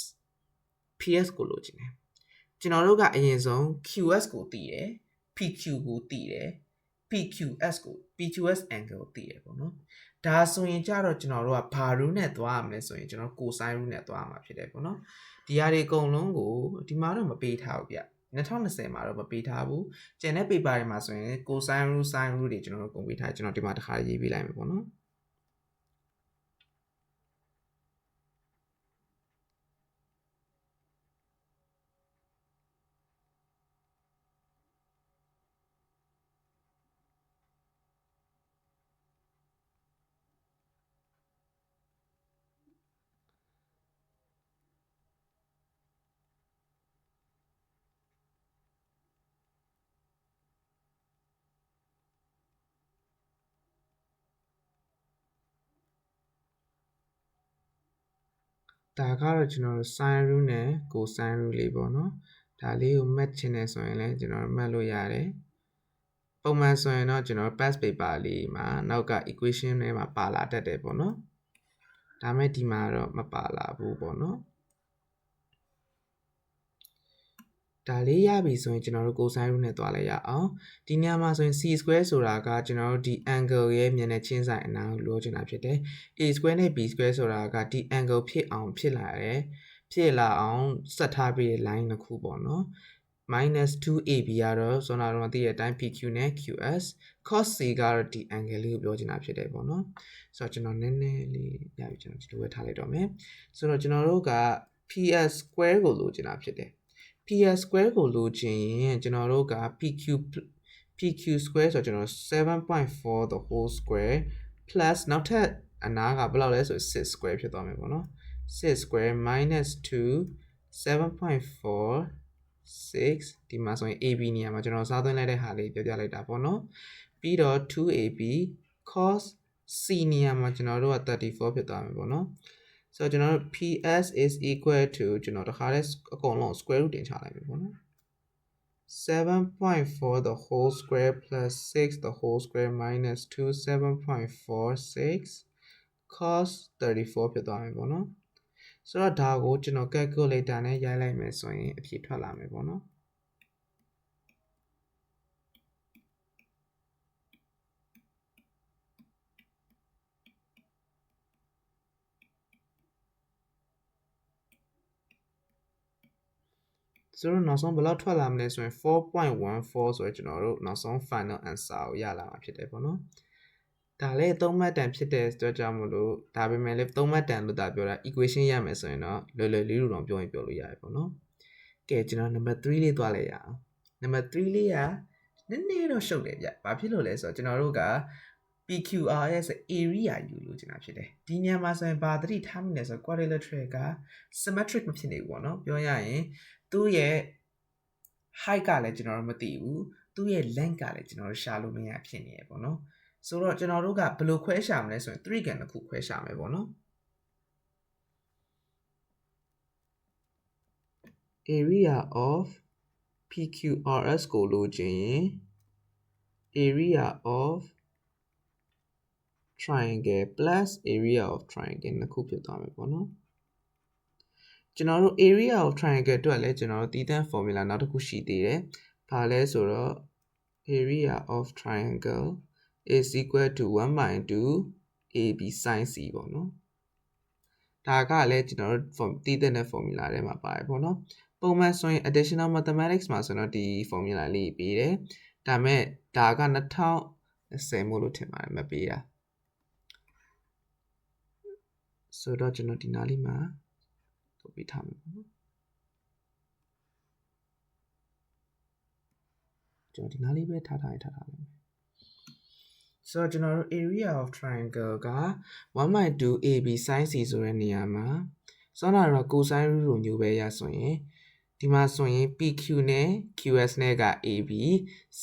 ကိုလိုချင်တယ်ကျွန်တော်တို့ကအရင်ဆုံး QS ကိုသိတယ်PQ ကိုသိတယ် PQS ကို PQS angle ကိုသိတယ်ပေါ့နော်ဒါဆိုရင်ကြတော့ကျွန်တော်တို့ကဘာ rule နဲ့သွားရမလဲဆိုရင်ကျွန်တော် cosine rule နဲ့သွားရမှာဖြစ်တယ်ပေါ့နော်ဒီဟာတွေအကုန်လုံးကိုဒီမှာတော့မပေးထားဘူးဗျ2020မှာတော့မပေးထားဘူးကျန်တဲ့ paper တွေမှာဆိုရင် cosine rule sin rule တွေကျွန်တော်တို့ကုန်ပေးထားကျွန်တော်ဒီမှာတစ်ခါရေးပေးလိုက်မယ်ပေါ့နော်ဒါကတော့ကျွန်တော်တို့ sin rule နဲ့ cosine rule လေးပေါ့နော်ဒါလေးကို match ချင်တယ်ဆိုရင်လည်းကျွန်တော် match လို့ရတယ်ပုံမှန်ဆိုရင်တော့ကျွန်တော် past paper လေးမှာနောက်က equation ထဲမှာပါလာတတ်တယ်ပေါ့နော်ဒါမဲ့ဒီမှာတော့မပါလာဘူးပေါ့နော်ဒါလေးရပြီဆိုရင်ကျွန်တော်တို့ cosine rule နဲ့သွားလိုက်ရအောင်ဒီနေရာမှာဆိုရင် c square ဆိုတာကကျွန်တော်တို့ဒီ angle ရဲ့မျက်နှာချင်းဆိုင်အနားကိုလိုချင်တာဖြစ်တယ် a square နဲ့ b square ဆိုတာကဒီ angle ဖြစ်အောင်ဖြစ်လာအောင်ဆက်ထားပြီးတဲ့ line တစ်ခုပေါ့နော် minus 2ab ကတော့ဆိုတော့သိတဲ့အတိုင်း pq နဲ့ qs cos c ကတော့ဒီ angle လေးကိုပြောချင်တာဖြစ်တယ်ပေါ့နော်ဆိုတော့ကျွန်တော်နည်းနည်းလေးရပြီကျွန်တော်ဒီလိုပဲထားလိုက်တော့မယ်ဆိုတော့ကျွန်တော်တို့က ps square ကိုလိုချင်တာဖြစ်တယ်PS square ကိုလိုချင်ရင်ကျွန်တော်တို့က PQ square ဆိုတော့ကျွန်တော် 7.4 the whole square plus နောက်ထပ်အနားကဘယ်လောက်လဲဆို6 square ဖြစ်သွားမယ်ပေါ့နော်6 square minus 2 7.4 6ဒီမှာဆိုရင် AB နေရာမှာကျွန်တော်စားသွင်းလိုက်တဲ့ဟာလေးပြောပြလိုက်တာပေါ့နော်ပြီးတော့ 2AB cos C နေရာမှာကျွန်တော်တို့က34ဖြစ်သွားမယ်ပေါ့နော်ဆိုတော့ကျွန်တော်တို့ PS is equal to ကျွန်တော်တခါလဲအကုန်လုံး square root တင်ချလိုက်ပြီပေါ့နော် 7.4 the whole square plus 6 the whole square minus 2 7.46 cos 34ဖြစ်သွားမယ်ပေါ့နော်ဆိုတော့ဒါကိုကျွန်တော် calculator နဲ့ရိုက်လိုက်မယ်ဆိုရင်အဖြေထွက်လာမယ်ပေါ့နော်ဆိုတော့နောက်ဆုံးဘယ်လောက်ထွက်လာမလဲဆိုရင်4.14ဆိုရင်ကျွန်တော်တို့နောက်ဆုံး final answer ကိုရလာမှာဖြစ်တယ်ပေါ့နော်ဒါလည်း3မှတ်တန်ဖြစ်တဲ့အတွက်ကြောင့်မလို့ဒါပေမဲ့လည်း3မှတ်တန်လို့တာပြောတာ equation ရမယ်ဆိုရင်တော့လွယ်လွယ်လေးလိုတော့ပြောရင်ပြောလို့ရတယ်ပေါ့နော်ကဲကျွန်တော် number 3လေးသွားလိုက်ရအောင် number 3လေးကနည်းနည်းတော့ရှုပ်တယ်ဗျဘာဖြစ်လို့လဲဆိုတော့ကျွန်တော်တို့က PQRS area ယူလို့ကျွန်တော်ဖြစ်တယ်ဒီညမှာဆိုရင်ဘာသတိထားမိလဲဆို quadrilateral က symmetric မဖြစ်နေဘူးပေါ့နော်ပြောရရင်သူ့ရဲ့ height ကလည်းကျွန်တော်တို့မသိဘူးသူ့ရဲ့ length ကလည်းကျွန်တော်တို့ရှာလို့မရဖြစ်နေရပေါ့နော်ဆိုတော့ကျွန်တော်တို့ကဘယ်လိုခွဲရှာမလဲဆိုရင် trigon တစ်ခုခွဲရှာမယ်ပေါ့နော် area of PQRS ကိုလိုချင်ရင် area of triangle plus area of triangle နှစ်ခုဖြစ်သွားမယ်ပေါ့နော်ကျွန်တော်တို့ area of triangle အတွက်လည်းကျွန်တော်တို့တည်တံ့ formula နောက်တစ်ခုရှိသေးတယ်။ဘာလဲဆိုတော့ area of triangle is equal to 1/2 AB sin C ပေါ့နော်။ဒါကလည်းကျွန်တော်တို့တည်တံ့တဲ့ formula ထဲမှာပါတယ်ပေါ့နော်။ပုံမှန်ဆိုရင် additional mathematics မှာဆိုတော့ဒီ formula လေးပေးတယ်။ဒါမဲ့ဒါက2020မို့လို့ထင်ပါတယ်မပေးတာ။ဆိုတော့ကျွန်တော်ဒီနားလေးမှာထုတ်ပေးထားမယ်ပေါ့နော်ကျွန်တော်ဒီနားလေးပဲထားလိုက်မယ်ဆိုတော့ကျွန်တော်တို့ area of triangle က 1/2 AB sin C ဆိုတဲ့နေရာမှာစောနာတော့ cosine root လိုမျိုးပဲရဆိုရင်ဒီမှာဆိုရင် PQ နဲ့ QS နဲ့က AB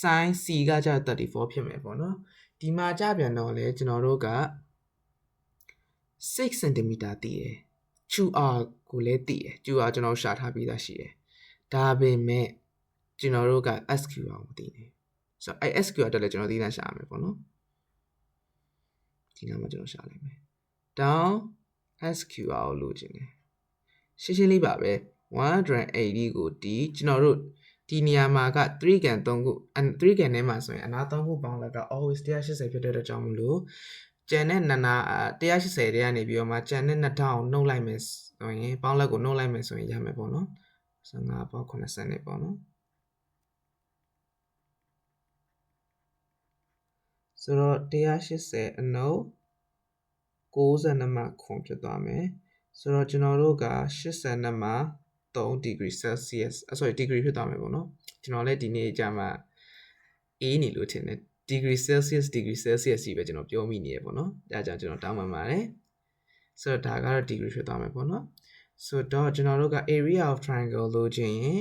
sin C ကကျ34ဖြစ်မယ်ပေါ့နော်ဒီမှာကြပြန်တော့လေကျွန်တော်တို့က6 cm တည်တယ်QR ကိုလည်းတည်တယ် QR ကျွန်တော်ရှာထားပြီးသားရှိတယ်ဒါပေမဲ့ကျွန်တော်တို့က SQR ကိုတည်တယ်ဆိုတော့အဲ SQR တက်လည်းကျွန်တော်သိတာရှာရမယ်ပေါ့နော်ဒီနားမှာကျွန်တော်ရှာလိုက်မယ် down SQR ကိုလိုချင်တယ်ရှင်းရှင်းလေးပါပဲ180ကိုဒီကျွန်တော်တို့ဒီနေရာမှာက3 can 3ခု3 can ထဲမှာဆိုရင်အနာ3ခုပေါင်းလက်က always 180ဖြစ်တဲ့အကြောင်းမလို့ကျန်တဲ့နာ180တဲ့ကနေပြီးတော့မှကျန်တဲ့2000ကိုနှုတ်လိုက်မယ်ဆိုရင်ပေါင်းလက်ကိုနှုတ်လိုက်မယ်ဆိုရင်ရမယ်ပေါ့နော်15ပေါင်း80နဲ့ပေါ့နော်ဆိုတော့180အနုပ်62မှခွန်ဖြစ်သွားမယ်ဆိုတော့ကျွန်တော်တို့က82မှ3 degree Celsius sorry degree ဖြစ်သွားမယ်ပေါ့နော်ကျွန်တော်လည်းဒီနေ့ကြာမှအေးနေလို့ထင်တယ်degree Celsius ကြီးပဲကျွန်တော်ပြောမိနေရပေါ့နော်ဒါကြောင့်ကျွန်တော်တောင်းပန်ပါတယ်ဆိုတော့ဒါကတော့ degree ဖြစ်သွားမယ်ပေါ့နော်ဆိုတော့ကျွန်တော်တို့က area of triangle လို့ချင်းရင်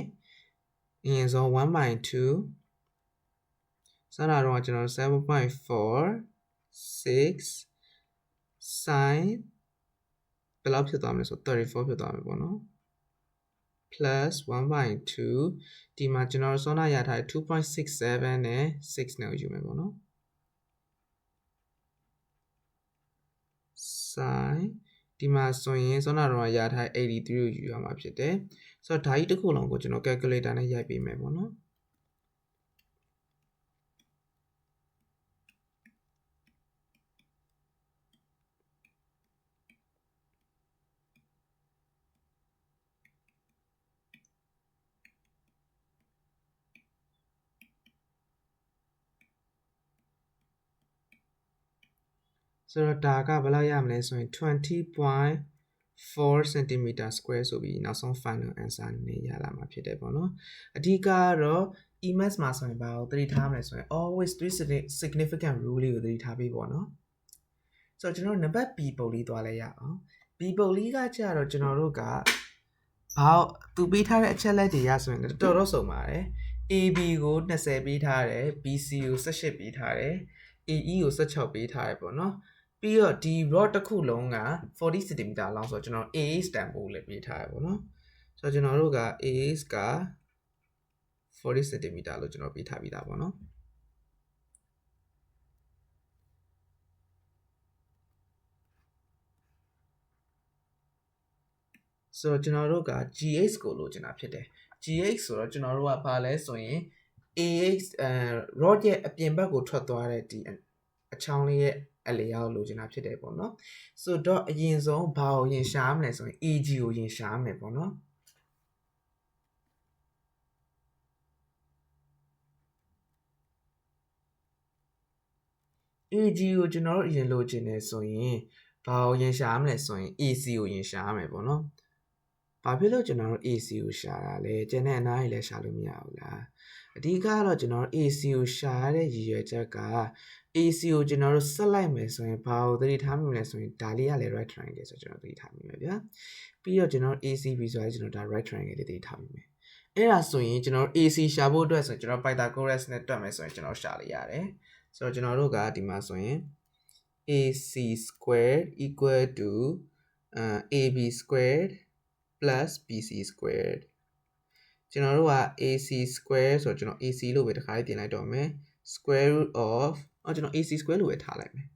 အရင်ဆုံး 1/2 စတာတော့ကျွန်တော် 7.4 6 sin ဘယ်လောက်ဖြစ်သွားမလဲဆို34ဖြစ်သွားမယ်ပေါ့နော် plus 1/2 ဒီမှာကျွန်တော်စောနာရထား 2.67 နဲ့6နဲ့ယူမယ်ပေါ့နော် sin ဒီမှာဆိုရင်စောနာတော့ရထား83ကိုယူရမှာဖြစ်တယ်ဆိုတော့ဒါကြီးတစ်ခုလုံးကိုကျွန်တော် calculator နဲ့ရိုက်ပေးမယ်ပေါ့နော်ဆိုတော့ဒါကဘယ်လောက်ရမလဲဆိုရင် 20.4 cm square ဆိုပြီးနောက်ဆုံး final answer နဲ့ရလာမှာဖြစ်တယ်ပေါ့နော်အဓိကကတော့ EMAS မှာဆိုရင်ဘာကိုသတိထားမလဲဆိုရင် always 3 significant rule လေးကိုသတိထားပေးပေါ့နော်ဆိုတော့ကျွန်တော်နံပါတ် B ပုံလေးသွားလဲရအောင် B ပုံလေးကကြတော့ကျွန်တော်တို့ကသူပေးထားတဲ့အချက်လက်တွေရဆိုရင်တော်တော်စုံပါတယ် AB ကို20ပေးထားတယ် BC ကို18ပေးထားတယ် AE ကို16ပေးထားတယ်ပေါ့နော်ပြီးတော့ဒီ rod တစ်ခုလုံးက40 cm လောက်ဆိုတော့ကျွန်တော် AA stand ပို့လည်းပေးထားရပေါ့နော်ဆိုတော့ကျွန်တော်တို့က AA က40 cm လို့ကျွန်တော်ပေးထားပြီးသားပေါ့နော်ဆိုတော့ကျွန်တော်တို့က GH ကိုလိုချင်တာဖြစ်တယ် GH ဆိုတော့ကျွန်တော်တို့ကဘာလဲဆိုရင် AH rod ရဲ့အပြင်ဘက်ကိုထွက်သွားတဲ့ဒီအချောင်းလေးရဲ့အလေအောက်လိုချင်တာဖြစ်တယ်ပေါ့နော်ဆိုတော့အရင်ဆုံးဘာကိုရင်ရှာရမလဲဆိုရင် AG ကိုရင်ရှာရမယ်ပေါ့နော်AG ကိုကျွန်တော်တို့အရင်လိုချင်တယ်ဆိုရင်ဘာကိုရင်ရှာရမလဲဆိုရင် AC ကိုရင်ရှာရမယ်ပေါ့နော် ဘာဖြစ်လို့ကျွန်တော်တို့ AC ကိုရှာတာလဲကျန်တဲ့အနားကြီးလည်းရှာလို့မရဘူးလားအဓိကကတော့ကျွန်တော်တို့ AC ကိုရှာရတဲ့ရည်ရွယ်ချက်က AC ကိုကျွန်တော်တို့ဆက်လိုက်မယ်ဆိုရင်ဘာကိုသတိထားမိမလဲဆိုရင်ဒါလေးကလည်း right triangle ဆိုကျွန်တော်သတိထားမိမယ်ဗျာပြီးတော့ကျွန်တော် AC ပြီးဆိုရင်ကျွန်တော်ဒါ right triangle လေးသတိထားမိမယ်အဲ့ဒါဆိုရင်ကျွန်တော် AC ရှာဖို့အတွက်ဆိုရင်ကျွန်တော် Pythagoras နဲ့တွက်မယ်ဆိုရင်ကျွန်တော်ရှာလိုက်ရတယ်ဆိုတော့ကျွန်တော်တို့ကဒီမှာဆိုရင် AC squared equal to AB squared plus BC squared ကျွန်တော်တို့က AC square ဆိုတော့ကျွန်တော် AC လို့ပဲတစ်ခါလေးပြင်လိုက်တော့မယ် square root of ကျွန်တော် AC square လို့ပဲထားလိုက်မယ်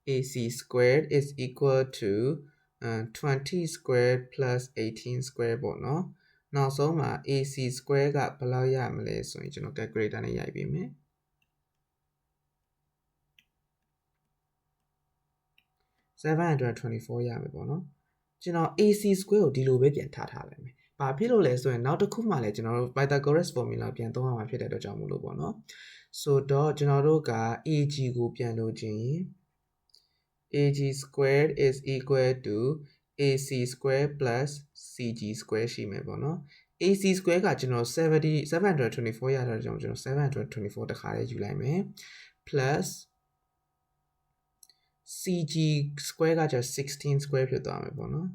AC squared is equal to 20 squared plus 18 squared ပေါ့နော်နောက်ဆုံးမှာ AC square ကဘယ်လောက်ရမလဲဆိုရင်ကျွန်တော် calculator နဲ့ရိုက်ပေးမယ်724ရမယ်ပေါ့နော်ကျွန်တော် AC square ကိုဒီလိုပဲပြန်ထားလိုက်မယ်။ဘာဖြစ်လို့လဲဆိုရင်နောက်တစ်ခုမှလည်းကျွန်တော်တို့ Pythagoras formula ပြန်သုံးရမှာဖြစ်တဲ့အတွက်ကြောင့်မို့လို့ပေါ့နော်။ဆိုတော့ကျွန်တော်တို့က AG ကိုပြန်လို့ချင်း AG squared is equal to AC square plus CG square ရှိမယ်ပေါ့နော်။ AC square ကကျွန်တော်724ရတော့ကျွန်တော်724တခါလေးယူလိုက်မယ် plus CG square ကကျ16 square ဖြစ်သွားမယ်ပေါ့နော်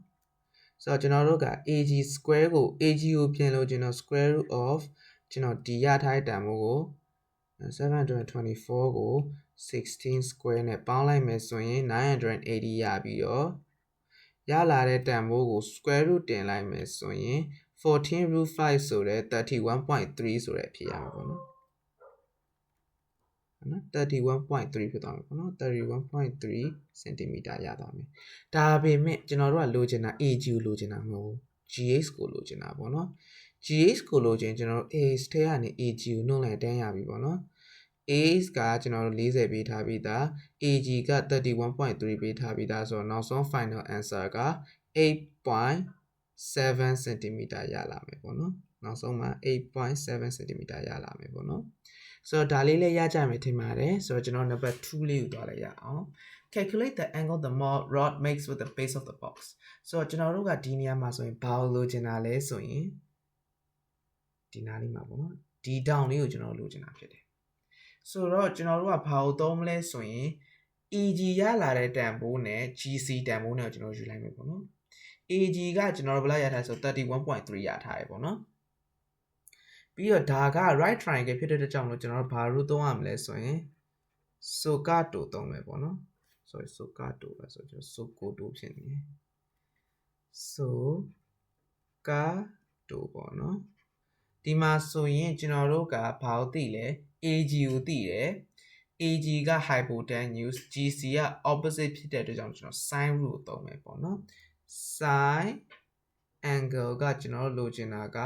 ဆိုတော့ကျွန်တော်တို့က AG square ကို AG ကိုပြင်လို့ကျွန်တော် square root of ကျွန်တော်ဒီရထားတဲ့တန်ဖိုးကို724ကို16 square နဲ့ပေါင်းလိုက်မယ်ဆိုရင်980ရပြီးတော့ရလာတဲ့တန်ဖိုးကို square root တင်လိုက်မယ်ဆိုရင်14 root 5ဆိုတဲ့ 31.3 ဆိုတဲ့အဖြစ်ရမှာပေါ့နော်31.3ဖြစ်သွားမယ်ပေါ့နော်31.3 cm ရသွားမယ်ဒါပေမဲ့ကျွန်တော်တို့ကလိုချင်တာ AG ကိုလိုချင်တာမဟုတ်ဘူး GH ကိုလိုချင်တာပေါ့နော် GH ကိုလိုချင်ကျွန်တော်တို့ AH ထဲကနေ AG ကိုနှုတ်လိုက်တန်းရပြီပေါ့နော် AH ကကျွန်တော်တို့40ပေးထားပြီးသား AG က31.3ပေးထားပြီးသားဆိုတော့နောက်ဆုံး final answer က 8.7 cm ရလာမယ်ပေါ့နော်နောက်ဆုံးမှာ 8.7 cm ရလာမယ်ပေါ့နော်ဆိုတော့ဒါလေးလည်းရကြမယ်ထင်ပါတယ်ဆိုတော့ကျွန်တော် number 2လေးကိုသွားလိုက်ရအောင် calculate the angle the rod makes with the base of the box ဆိုတော့ကျွန်တော်တို့ကဒီနေရာမှာဆိုရင်ဘာလို့လိုချင်တာလဲဆိုရင်ဒီနားလေးမှာပေါ့နော်ဒီတောင်လေးကိုကျွန်တော်လိုချင်တာဖြစ်တယ်ဆိုတော့ကျွန်တော်တို့ကဘာလို့သုံးမလဲဆိုရင် EG ရလာတဲ့တန်ဖိုးနဲ့ GC တန်ဖိုးနဲ့ကျွန်တော်ယူလိုက်မယ်ပေါ့နော် AG ကကျွန်တော်တို့ဘယ်လောက်ရထားဆို31.3ရထားတယ်ပေါ့နော်ပြီးတော့ဒါက right triangle ဖြစ်တဲ့အတွက်ကြောင့်လို့ကျွန်တော်တို့ဘာလို့သုံးရမလဲဆိုရင် SOHCAHTOA သုံးမယ်ပေါ့နော် sorry SOHCAHTOA ပဲဆိုကျွန်တော် SOHCAHTOA ဖြစ်နေတယ် SOHCAHTOA ပေါ့နော်ဒီမှာဆိုရင်ကျွန်တော်တို့ကဘာလို့သိလဲ AG ကိုသိတယ် AG က hypotenuse GC က opposite ဖြစ်တဲ့အတွက်ကြောင့်ကျွန်တော် sin root ကိုသုံးမယ်ပေါ့နော် sin angle ကကျွန်တော်တို့လိုချင်တာက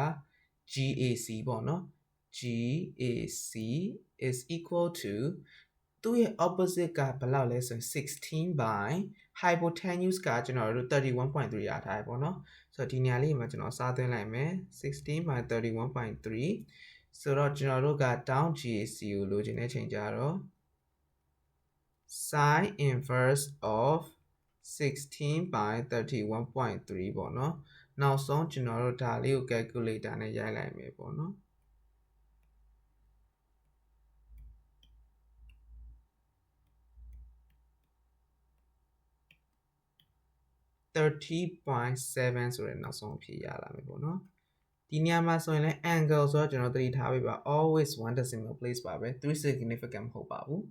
GAC ပေါ့နော် GAC is equal to သူ့ရဲ့ opposite ကဘယ်လောက်လဲဆိုရင်16 by hypotenuse ကကျွန်တော်တို့31.3ရထားတယ်ပေါ့နော်ဆိုတော့ဒီနေရာလေးမှာကျွန်တော်စားသွင်းလိုက်မယ်16 by 31.3ဆိုတော့ကျွန်တော်တို့က down GAC ကိုလိုချင်တဲ့ချိန်ကြတော့ sin inverse of 16 by 31.3ပေါ့နော်နောက်ဆုံးကျွန်တော်တို့ဒါလေးကို calculator နဲ့ရိုက်လိုက်မယ်ပေါ့နော်30.7ဆိုတဲ့နောက်ဆုံးအဖြစ်ရလာမယ်ပေါ့နော်ဒီနေရာမှာဆိုရင်လည်း angle ဆိုတော့ကျွန်တော်သတိထားပေးပါ always one decimal place ပါပဲ3 significant မဟုတ်ပါဘူး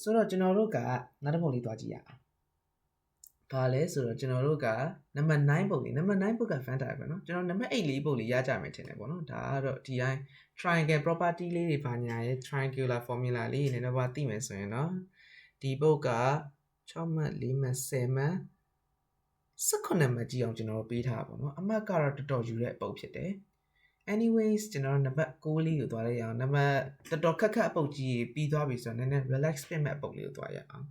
ဆိုတော့ကျွန်တော်တို့ကနောက်တစ်ပုဒ်လေးသွားကြည့်ရအောင်ဘာလဲဆိုတော့ကျွန်တော်တို့က number 9ပုဒ်လေး number 9ပုဒ်က fan type ပဲเนาะကျွန်တော် number 8လေးပုဒ်လေးရကြမယ်ထင်တယ်ပေါ့နော်ဒါကတော့ဒီတိုင်း triangle property လေးတွေဘာညာရဲ့ triangular formula လေးတွေနဲ့တော့သိမယ်ဆိုရင်เนาะဒီပုဒ်က6မှတ်4မှတ်10မှတ်18မှတ်ကြည့်အောင်ကျွန်တော်တို့ပေးထားပါပေါ့နော်အမှတ်ကတော့တော်တော်ယူတဲ့အပုဒ်ဖြစ်တယ် anyways ကျွန်တော် number 9လေးကိုသွားလိုက်ရအောင် number တော်တော်ခက်အပုဒ်ကြီးပြီးသွားပြီဆိုတော့နည်းနည်း relax ဖြစ်မဲ့အပုဒ်လေးကိုသွားရအောင်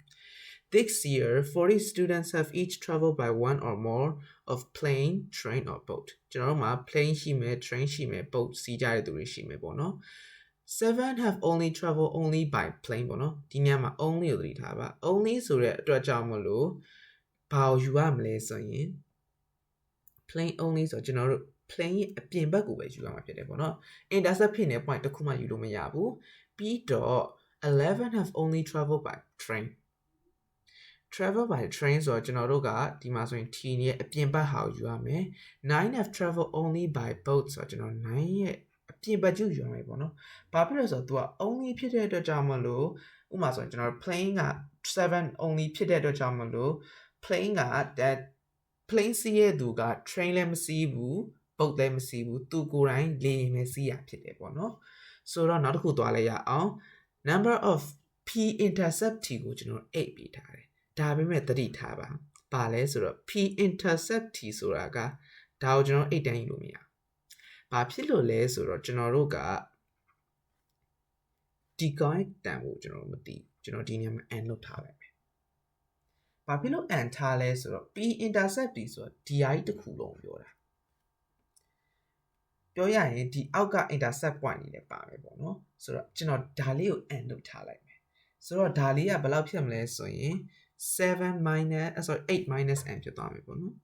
This year, 40 students have each traveled by one or more of plane, train, or boat. ကျွန်တော်တို့မှာ plane ရှိမယ် train ရှိမယ် boat စီးကြတဲ့သူတွေရှိမယ်ပေါ့နော် 7 have only traveled only by plane ပေါ့နော်ဒီညမှာ only ကိုသတိထားပါ only ဆိုတဲ့အတွက်ကြောင့်မလို့ ဘာကိုယူရမလဲဆိုရင် plain only ဆိုတော့ကျွန်တော်တို့ plain ရဲ့အပြင်ဘက်ကိုပဲယူရမှာဖြစ်တယ်ပေါ့နော် intercept ဖြစ်နေတဲ့ point တစ်ခုမှယူလို့မရဘူးပြီးတော့ 11 have only traveled by train travel by train ဆိုတော့ကျွန်တော်တို့ကဒီမှာဆိုရင် t ရဲ့အပြင်ဘက်ဟာကိုယူရမယ်9 have traveled only by boat ဆိုတော့ကျွန်တော်9ရဲ့အပြင်ဘက်ကျယူရမယ်ပေါ့နော်ဘာဖြစ်လို့ဆိုတော့ तू က only ဖြစ်တဲ့အတွက်ကြောင့်မလို့ဥပမာဆိုရင်ကျွန်တော် plane က7 only ဖြစ်တဲ့အတွက်ကြောင့်မလို့ plane က that plane စီးရဲ့သူက train လည်းမစီးဘူး boat လည်းမစီးဘူးသူကိုယ်တိုင်လေယာဉ်ပဲစီးရဖြစ်တယ်ပေါ့နော်ဆိုတော့နောက်တစ်ခုသွားလိုက်ရအောင် number of p intercept t ကိုကျွန်တော်8ပေးထားတယ်ဒါပေမဲ့သတိထားပါလဲဆိုတော့ p intercept t ဆိုတာကဒါကိုကျွန်တော်8တန်းယူလို့မရဘာဖြစ်လို့လဲဆိုတော့ကျွန်တော်တို့ကဒီကောင်းတန်ဖို့ကျွန်တော်မသိကျွန်တော်ဒီနေရာမှာ n လောက်ထားလိုက်မယ်ဘာဖြစ်လို့ n ထားလဲဆိုတော့ p intercept t ဆိုတော့ di တစ်ခုလုံးပြောတာပြောရရင်ဒီအောက်က intercept point နေလည်းပါမယ်ပေါ့နော်ဆိုတော့ကျွန်တော်ဒါလေးကို n လောက်ထားလိုက်မယ်ဆိုတော့ဒါလေးကဘယ်လောက်ဖြစ်မလဲဆိုရင်7 minus 8 minus n ဖြစ်သွားမယ်ပေါ့နော်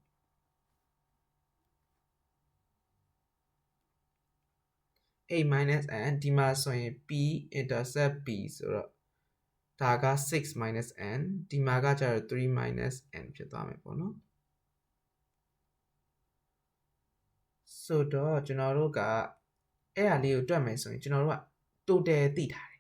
8 minus n ဒီမှာဆိုရင် p intercept b ဆိုတော့ဒါက6 minus n ဒီမှာကကျတော့3 minus n ဖြစ်သွားမယ်ပေါ့နော်ဆိုတော့ကျွန်တော်တို့ကအဲ့ဒါလေးကိုတွက်မယ်ဆိုရင်ကျွန်တော်တို့က total သိထားတ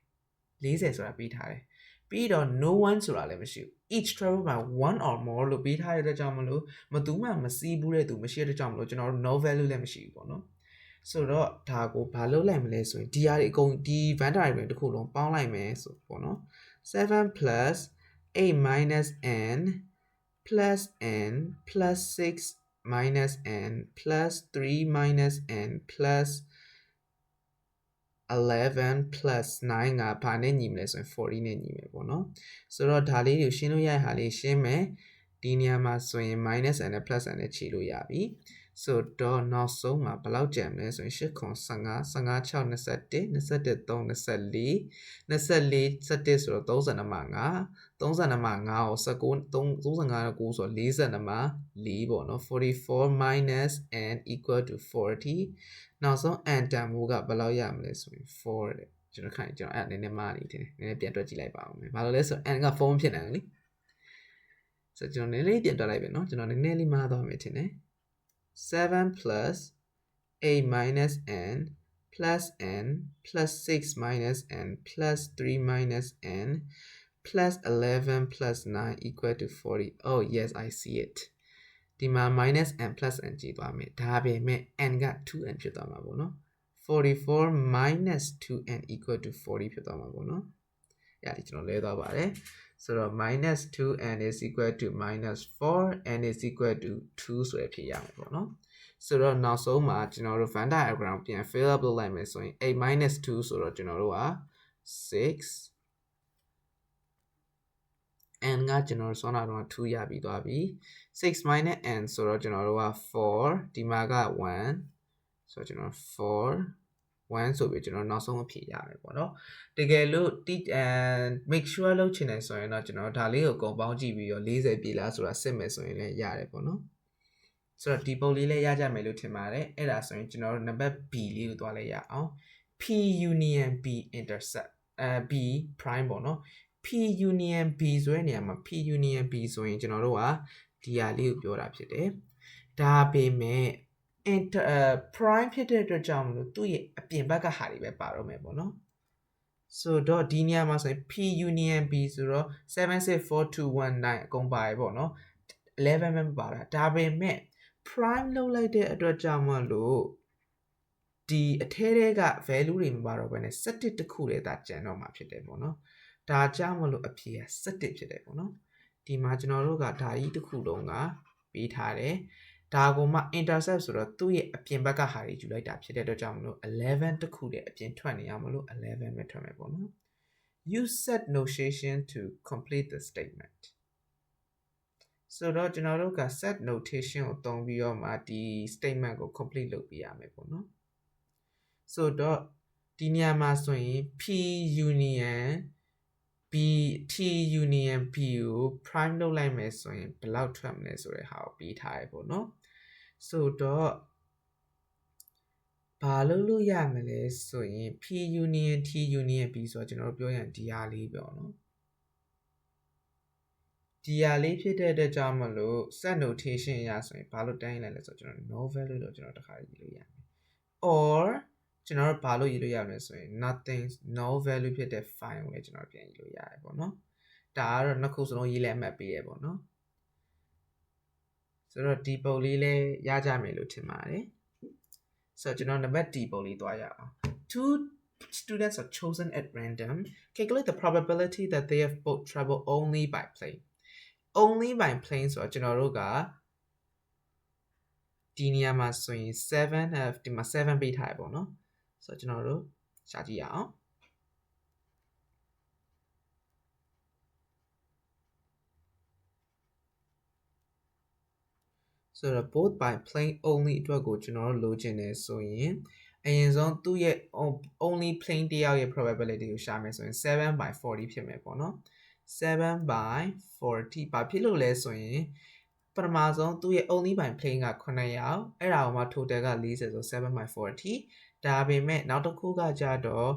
ယ်40ဆိုတာပေးထားတယ်ပြီးတော့ no one ဆိုတာလည်းမရှိဘူး each travel by one or more လို့ပေးထားတဲ့အတွက်ကြောင့်မလို့မသူမှမစီးဘူးတဲ့သူမရှိတဲ့အတွက်ကြောင့်မလို့ကျွန်တော်တို့ no value လည်းမရှိဘူးပေါ့နော်ဆိုတော့ဒါကိုဘာလုပ်လိုက်မလဲဆိုရင်ဒီဟာတွေအကုန်ဒီ van diagram တစ်ခုလုံးပေါင်းလိုက်မယ်ဆိုပေါ့နော်7 plus 8 minus n plus n plus 6 minus n plus 3 minus n plus 11 plus 9ကဘာနဲ့ညီမလဲဆိုရင်40နဲ့ညီမယ်ပေါ့နော်ဆိုတော့ဒါလေးကိုရှင်းလို့ရတဲ့ဟာလေးရှင်းမယ်ဒီနေရာမှာဆိုရင် minus n နဲ့ plus n နဲ့ခြေလို့ရပြီဆိုတော့နောက်ဆုံးမှာဘယ်လောက်ကျန်မလဲဆိုရင်8ခွန်15 15 6 21 21 3 24 24 17ဆိုတော့32မှာ5 32မှာ5ကို19 35နဲ့9ဆိုတော့42မှာ4ပေါ့နော်44 minus n equal to 40နောက်ဆုံး n တန်ဖိုးကဘယ်လောက်ရမလဲဆိုရင်4တဲ့ကျွန်တော်ခိုင်းကျွန်တော်အဲ့နည်းနည်းမှားနေတယ်နည်းနည်းပြန်တွက်ကြည့်လိုက်ပါဦးမယ်ဘာလို့လဲဆိုတော့ n က4ဖြစ်နေတယ်လေဆိုတော့ကျွန်တော်နည်းနည်းပြန်တွက်လိုက်ပြီနော်ကျွန်တော်နည်းနည်းလေးမှားသွားမယ်ထင်တယ်7 plus 8 minus n plus n plus 6 minus n plus 3 minus n plus 11 plus 9 equal to 40 oh yes I see it ဒီမှာ minus n plus n ကြည့်သွားမယ်ဒါပေမဲ့ n က 2n ဖြစ်သွားမှာပေါ့နော်44 minus 2n equal to 40ဖြစ်သွားမှာပေါ့နော်အဲ့ဒါကျွန်တော်လဲသွားပါတယ်ဆိုတော့ minus 2n is equal to minus 4n is equal to 2ဆိုရဖြစ်ရမယ်ပေါ့နော်ဆိုတော့နောက်ဆုံးမှာကျွန်တော်တို့ Venn diagram ပြန် fill up လုပ်လိုက်မယ်ဆိုရင်8 minus 2ဆိုတော့ကျွန်တော်တို့က6 n ကကျွန်တော်တို့ဆွမ်းတာတော့2ရပြီးသွားပြီ6 minus n ဆိုတော့ကျွန်တော်တို့က4ဒီမှာက1ဆိုတော့ကျွန်တော်4 1ဆိုပြီးကျွန်တော်နောက်ဆုံးအဖြေရမယ်ပေါ့နော်တကယ်လို့make sure လုပ်ချင်တယ်ဆိုရင်တော့ကျွန်တော်ဒါလေးကိုအကုန်ပေါင်းကြည့်ပြီးတော့40ပြည့်လားဆိုတာစစ်မယ်ဆိုရင်လည်းရတယ်ပေါ့နော်ဆိုတော့ဒီပုံလေးလည်းရကြမယ်လို့ထင်ပါတယ်အဲ့ဒါဆိုရင်ကျွန်တော်တို့နံပါတ် B လေးကိုသွားလိုက်ရအောင် P union B intercept B prime ပေါ့နော် P union B ဆိုတဲ့နေရာမှာ P union B ဆိုရင်ကျွန်တော်တို့ကဒီဟာလေးကိုပြောတာဖြစ်တယ်ဒါပေမဲ့ prime ဖြစ်တဲ့အတွက်ကြောင့်မလို့သူ့ရဲ့အပြင်ဘက်ကဟာတွေပဲပါတော့မယ်ပေါ့နော်ဆိုတော့ဒီနေရာမှာဆိုရင် P union B ဆိုတော့76421 အကုန်ပါတယ်ပေါ့နော်11ပဲပါတာဒါပေမဲ့ prime လောက်လိုက်တဲ့အတွက်ကြောင့်မလို့ဒီအထဲထဲက value တွေမပါတော့ဘဲနဲ့17တခုတည်းသာကျန်တော့မှာဖြစ်တယ်ပေါ့နော်ဒါကြောင့်မလို့အဖြေက17ဖြစ်တယ်ပေါ့နော်ဒီမှာကျွန်တော်တို့ကဒါကြီးတစ်ခုလုံးကပေးထားတယ်ဒါကိုမှ intercept ဆိုတော့သူ့ရဲ့အပြင်ဘက်ကဟာတွေယူလိုက်တာဖြစ်တဲ့အတွက်ကြောင့်မလို့11တခုတည်းအပြင်ထွက်နေရမလို့11ပဲထွက်မယ်ပေါ့နော် use set notation to complete the statement ဆိုတော့ကျွန်တော်တို့က set notation ကိုသုံးပြီးတော့မှဒီ statement ကို complete လုပ်ပြရမယ်ပေါ့နော်ဆိုတော့ဒီနေရာမှာဆိုရင် P union B T union B ကို prime လုပ်လိုက်မယ်ဆိုရင်ဘယ်လောက်ထွက်မလဲဆိုတဲ့ဟာကိုပေးထားရပေါ့နော်ဆိုတော့ဘာလို့ရမလဲဆိုရင် P union T union B ဆိုတော့ကျွန်တော်တို့ပြောရင်ဒီဟာလေးပြောနော်ဒီဟာလေးဖြစ်တဲ့အတွက်ကြောင့်မလို့ set notation အရဆိုရင်ဘာလို့တိုင်းလိုက်လဲဆိုတော့ကျွန်တော် no value လို့ကျွန်တော်တစ်ခါရေးလို့ရမယ် or ကျွန်တော်တို့ဘာလို့ရေးလို့ရမလဲဆိုရင် nothing no value ဖြစ်တဲ့ file ကိုလည်းကျွန်တော်ပြန်ရေးလို့ရတယ်ပေါ့နော်ဒါကတော့နှစ်ခုစလုံးရေးလဲအမှတ်ပေးရပေါ့နော်ဆိုတော့ဒီပုံလေးလဲရကြမယ်လို့ထင်ပါတယ်ဆိုတော့ကျွန်တော်နံပါတ် D ပုံလေးသွားရအောင် two students are chosen at random calculate the probability that they have both traveled only by plane only by plane ဆိုတော့ကျွန်တော်တို့ကဒီနေရာမှာဆိုရင်7ဒီမှာ7ပေးထားရပေါ့နော်ဆိုတော့ကျွန်တော်တို့ရှာကြည့်ရအောင်ဆိုတော့ both by plane only အတွက်ကိုကျွန်တော်တို့လိုချင်တယ်ဆိုရင်အရင်ဆုံးသူ့ရဲ့ only plane တယောက်ရဲ့ probability ကိုရှာမယ်ဆိုရင်7 by 40ဖြစ်မယ်ပေါ့နော်7 by 40ဘာဖြစ်လို့လဲဆိုရင်ပထမဆုံးသူ့ရဲ့ only by plane က9ယောက်အဲ့ဒါမှ total က40ဆို7 by 40ဒါပေမဲ့နောက်တစ်ခုကကြတော့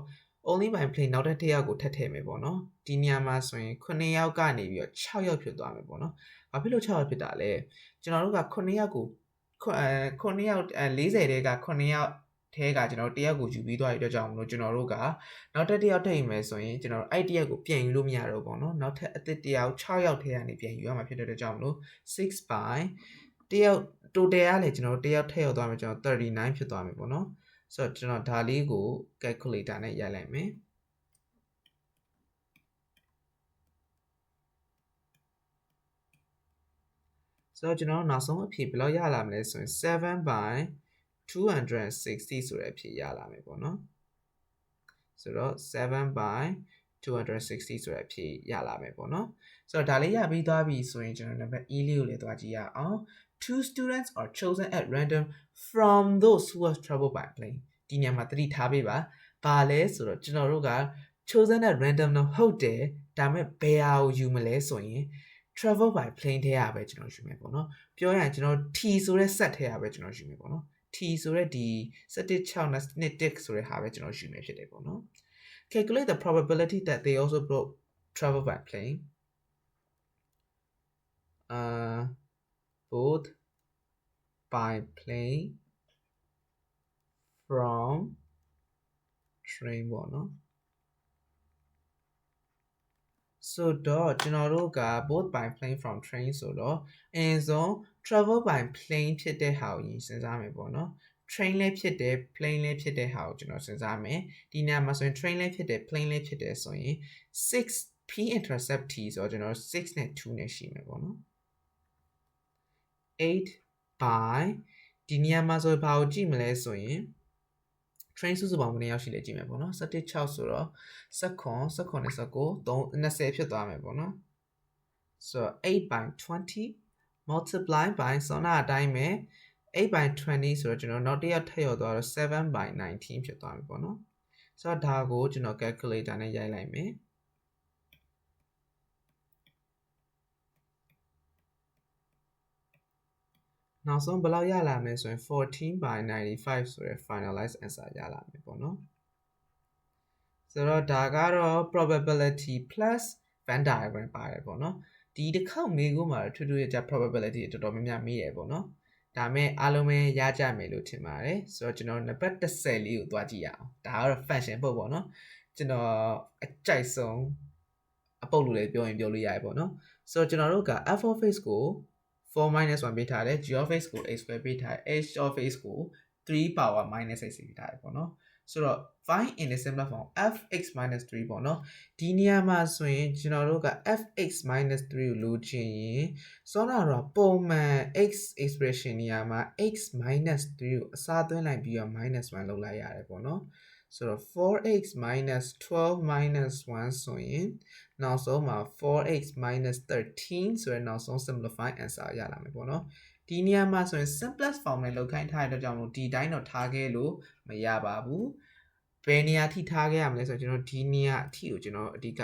only by plane နောက်တစ်ယောက်ကိုထပ်ထည့်မယ်ပေါ့နော်ဒီနေရာမှာဆိုရင်9ယောက်ကနေပြီးတော့6ယောက်ဖြစ်သွားမယ်ပေါ့နော်ဘာဖြစ်လို့6ယောက်ဖြစ်တာလဲကျွန်တော်တို့က9ယောက်ကို9ယောက်40တဲက9ယောက်ထဲကကျွန်တော်တယောက်ကိုယူပြီးသွားရတဲ့အတွက်ကြောင့်မလို့ကျွန်တော်တို့ကနောက်ထပ်တယောက်ထည့်မယ်ဆိုရင်ကျွန်တော်တို့အဲ့တယောက်ကိုပြန်ယူလို့မရတော့ဘူးပေါ့နော်နောက်ထပ်အသစ်တယောက်6ယောက်ထဲကနေပြန်ယူရမှာဖြစ်တဲ့အတွက်ကြောင့်မလို့6 by တယောက် total ကလည်းကျွန်တော်တို့တယောက်ထည့်ရောက်သွားမယ်ကျွန်တော်39ဖြစ်သွားမယ်ပေါ့နော်ဆိုတော့ကျွန်တော်ဒါလေးကို calculator နဲ့ရိုက်လိုက်မယ်ဆိုတော့ကျွန်တော်တို့နောက်ဆုံးအဖြေဘယ်လောက်ရလာမလဲဆိုရင်7 by 260ဆိုတဲ့အဖြေရလာမယ်ပေါ့နော်ဆိုတော့7 by 260ဆိုတဲ့အဖြေရလာမယ်ပေါ့နော်ဆိုတော့ဒါလေးရပြီးသွားပြီဆိုရင်ကျွန်တော်နံပါတ် E လေးကိုလည်းသွားကြည့်ရအောင် two students are chosen at random from those who have traveled by plane ဒီညမှာသတိထားပေးပါဘာလဲဆိုတော့ကျွန်တော်တို့က chosen at random တော့ဟုတ်တယ်ဒါပေမဲ့ဘယ်ဟာကိုယူမလဲဆိုရင် travel by plane ထဲရပဲကျွန်တော်ယူမယ်ပေါ့နော်ပြောရရင်ကျွန်တော် T ဆိုတဲ့ set ထဲရပဲကျွန်တော်ယူမယ်ပေါ့နော် T ဆိုတဲ့ဒီ7.6နဲ့2.6ဆိုတဲ့ဟာပဲကျွန်တော်ယူမယ်ဖြစ်တယ်ပေါ့နော် calculate the probability that they also travel by plane both by plane from train ပေါ့နော် so တော့ကျွန်တော်တို့က both by plane from train ဆိုတော့အရင်ဆုံး travel by plane ဖြစ်တဲ့ဟာကိုစဉ်းစားမယ်ပေါ့နော် train လည်းဖြစ်တယ် plane လည်းဖြစ်တဲ့ဟာကိုကျွန်တော်စဉ်းစားမယ်ဒီနေရာမှာဆိုရင် train လည်းဖြစ်တယ် plane လည်းဖြစ်တယ်ဆိုရင်6 p intercept t ဆိုတော့ကျွန်တော်6နဲ့2နဲ့ရှိမယ်ပေါ့နော်8 by ဒီနေရာမှာဆိုဘာကိုကြည့်မလဲဆိုရင် train စုစုပေါင်းဘယ်နှယောက်ရှိလဲကြည့်မယ်ပေါ့နော်7.6ဆိုတော့19နဲ့19 20ဖြစ်သွားမယ်ပေါ့နော်ဆိုတော့8 by 20 multiply by ဆောင်းအတိုင်းပဲ8 by 20ဆိုတော့ကျွန်တော်နောက်တစ်ယောက်ထည့်ရောက်သွားတော့7 by 19ဖြစ်သွားပြီပေါ့နော်ဆိုတော့ဒါကိုကျွန်တော် calculator နဲ့ရိုက်လိုက်မယ်နောက်ဆုံးဘယ်လောက်ရလာမလဲဆိုရင်14 by 95ဆိုရယ် finalized answer ရလာမယ်ပေါ့နော်ဆိုတော့ဒါကတော့ probability plus Venn diagram ပါတယ်ပေါ့နော်ဒီတစ်ခေါက်မေးခွန်းမှာထူးထူးခြား probability တော်တော်များများမေးတယ်ပေါ့နော်ဒါမဲ့အားလုံးပဲရကြမယ်လို့ထင်ပါတယ်ဆိုတော့ကျွန်တော်နံပါတ်10လေးကိုသွားကြည့်ရအောင်ဒါကတော့ function ပုတ်ပေါ့နော်ကျွန်တော်အကြိုက်ဆုံးအပုတ်လို့လည်းပြောရင်ပြောလို့ရတယ်ပေါ့နော်ဆိုတော့ကျွန်တော်တို့က f of x ကို4 minus 1ပေးထားတယ် g of x ကို a square ပေးထားတယ် h of x ကို3 power minus x ပေးထားတယ်ပေါ့နော်ဆိုတော့ find in the simple form fx minus 3ပေါ့နော်ဒီနေရာမှာဆိုရင်ကျွန်တော်တို့က fx minus 3ကိုလိုချင်ရင်စောနာတော့ပုံမှန် x expression နေရာမှာ x minus 3ကိုအစားသွင်းလိုက်ပြီးတော့ minus 1လုပ်လိုက်ရတယ်ပေါ့နော်ဆိုတော့ 4x minus 12 minus 1ဆိုရင်နောက်ဆုံးမှာ 4x minus 13ဆိုရင်နောက်ဆုံး simplify answer ရလာမယ်ပေါ့နော်ဒီနေရာမှာဆိုရင် simplest form နဲ့လောက်ခိုင်းထားတဲ့အတွက်ကြောင့်မို့ဒီတိုင်းတော့ထားခဲ့လို့မရပါဘူး ဘယ်နေရာထိထားခဲ့ရမလဲဆိုတော့ကျွန်တော်ဒီနေရာအထိကိုကျွန်တော်အဓိက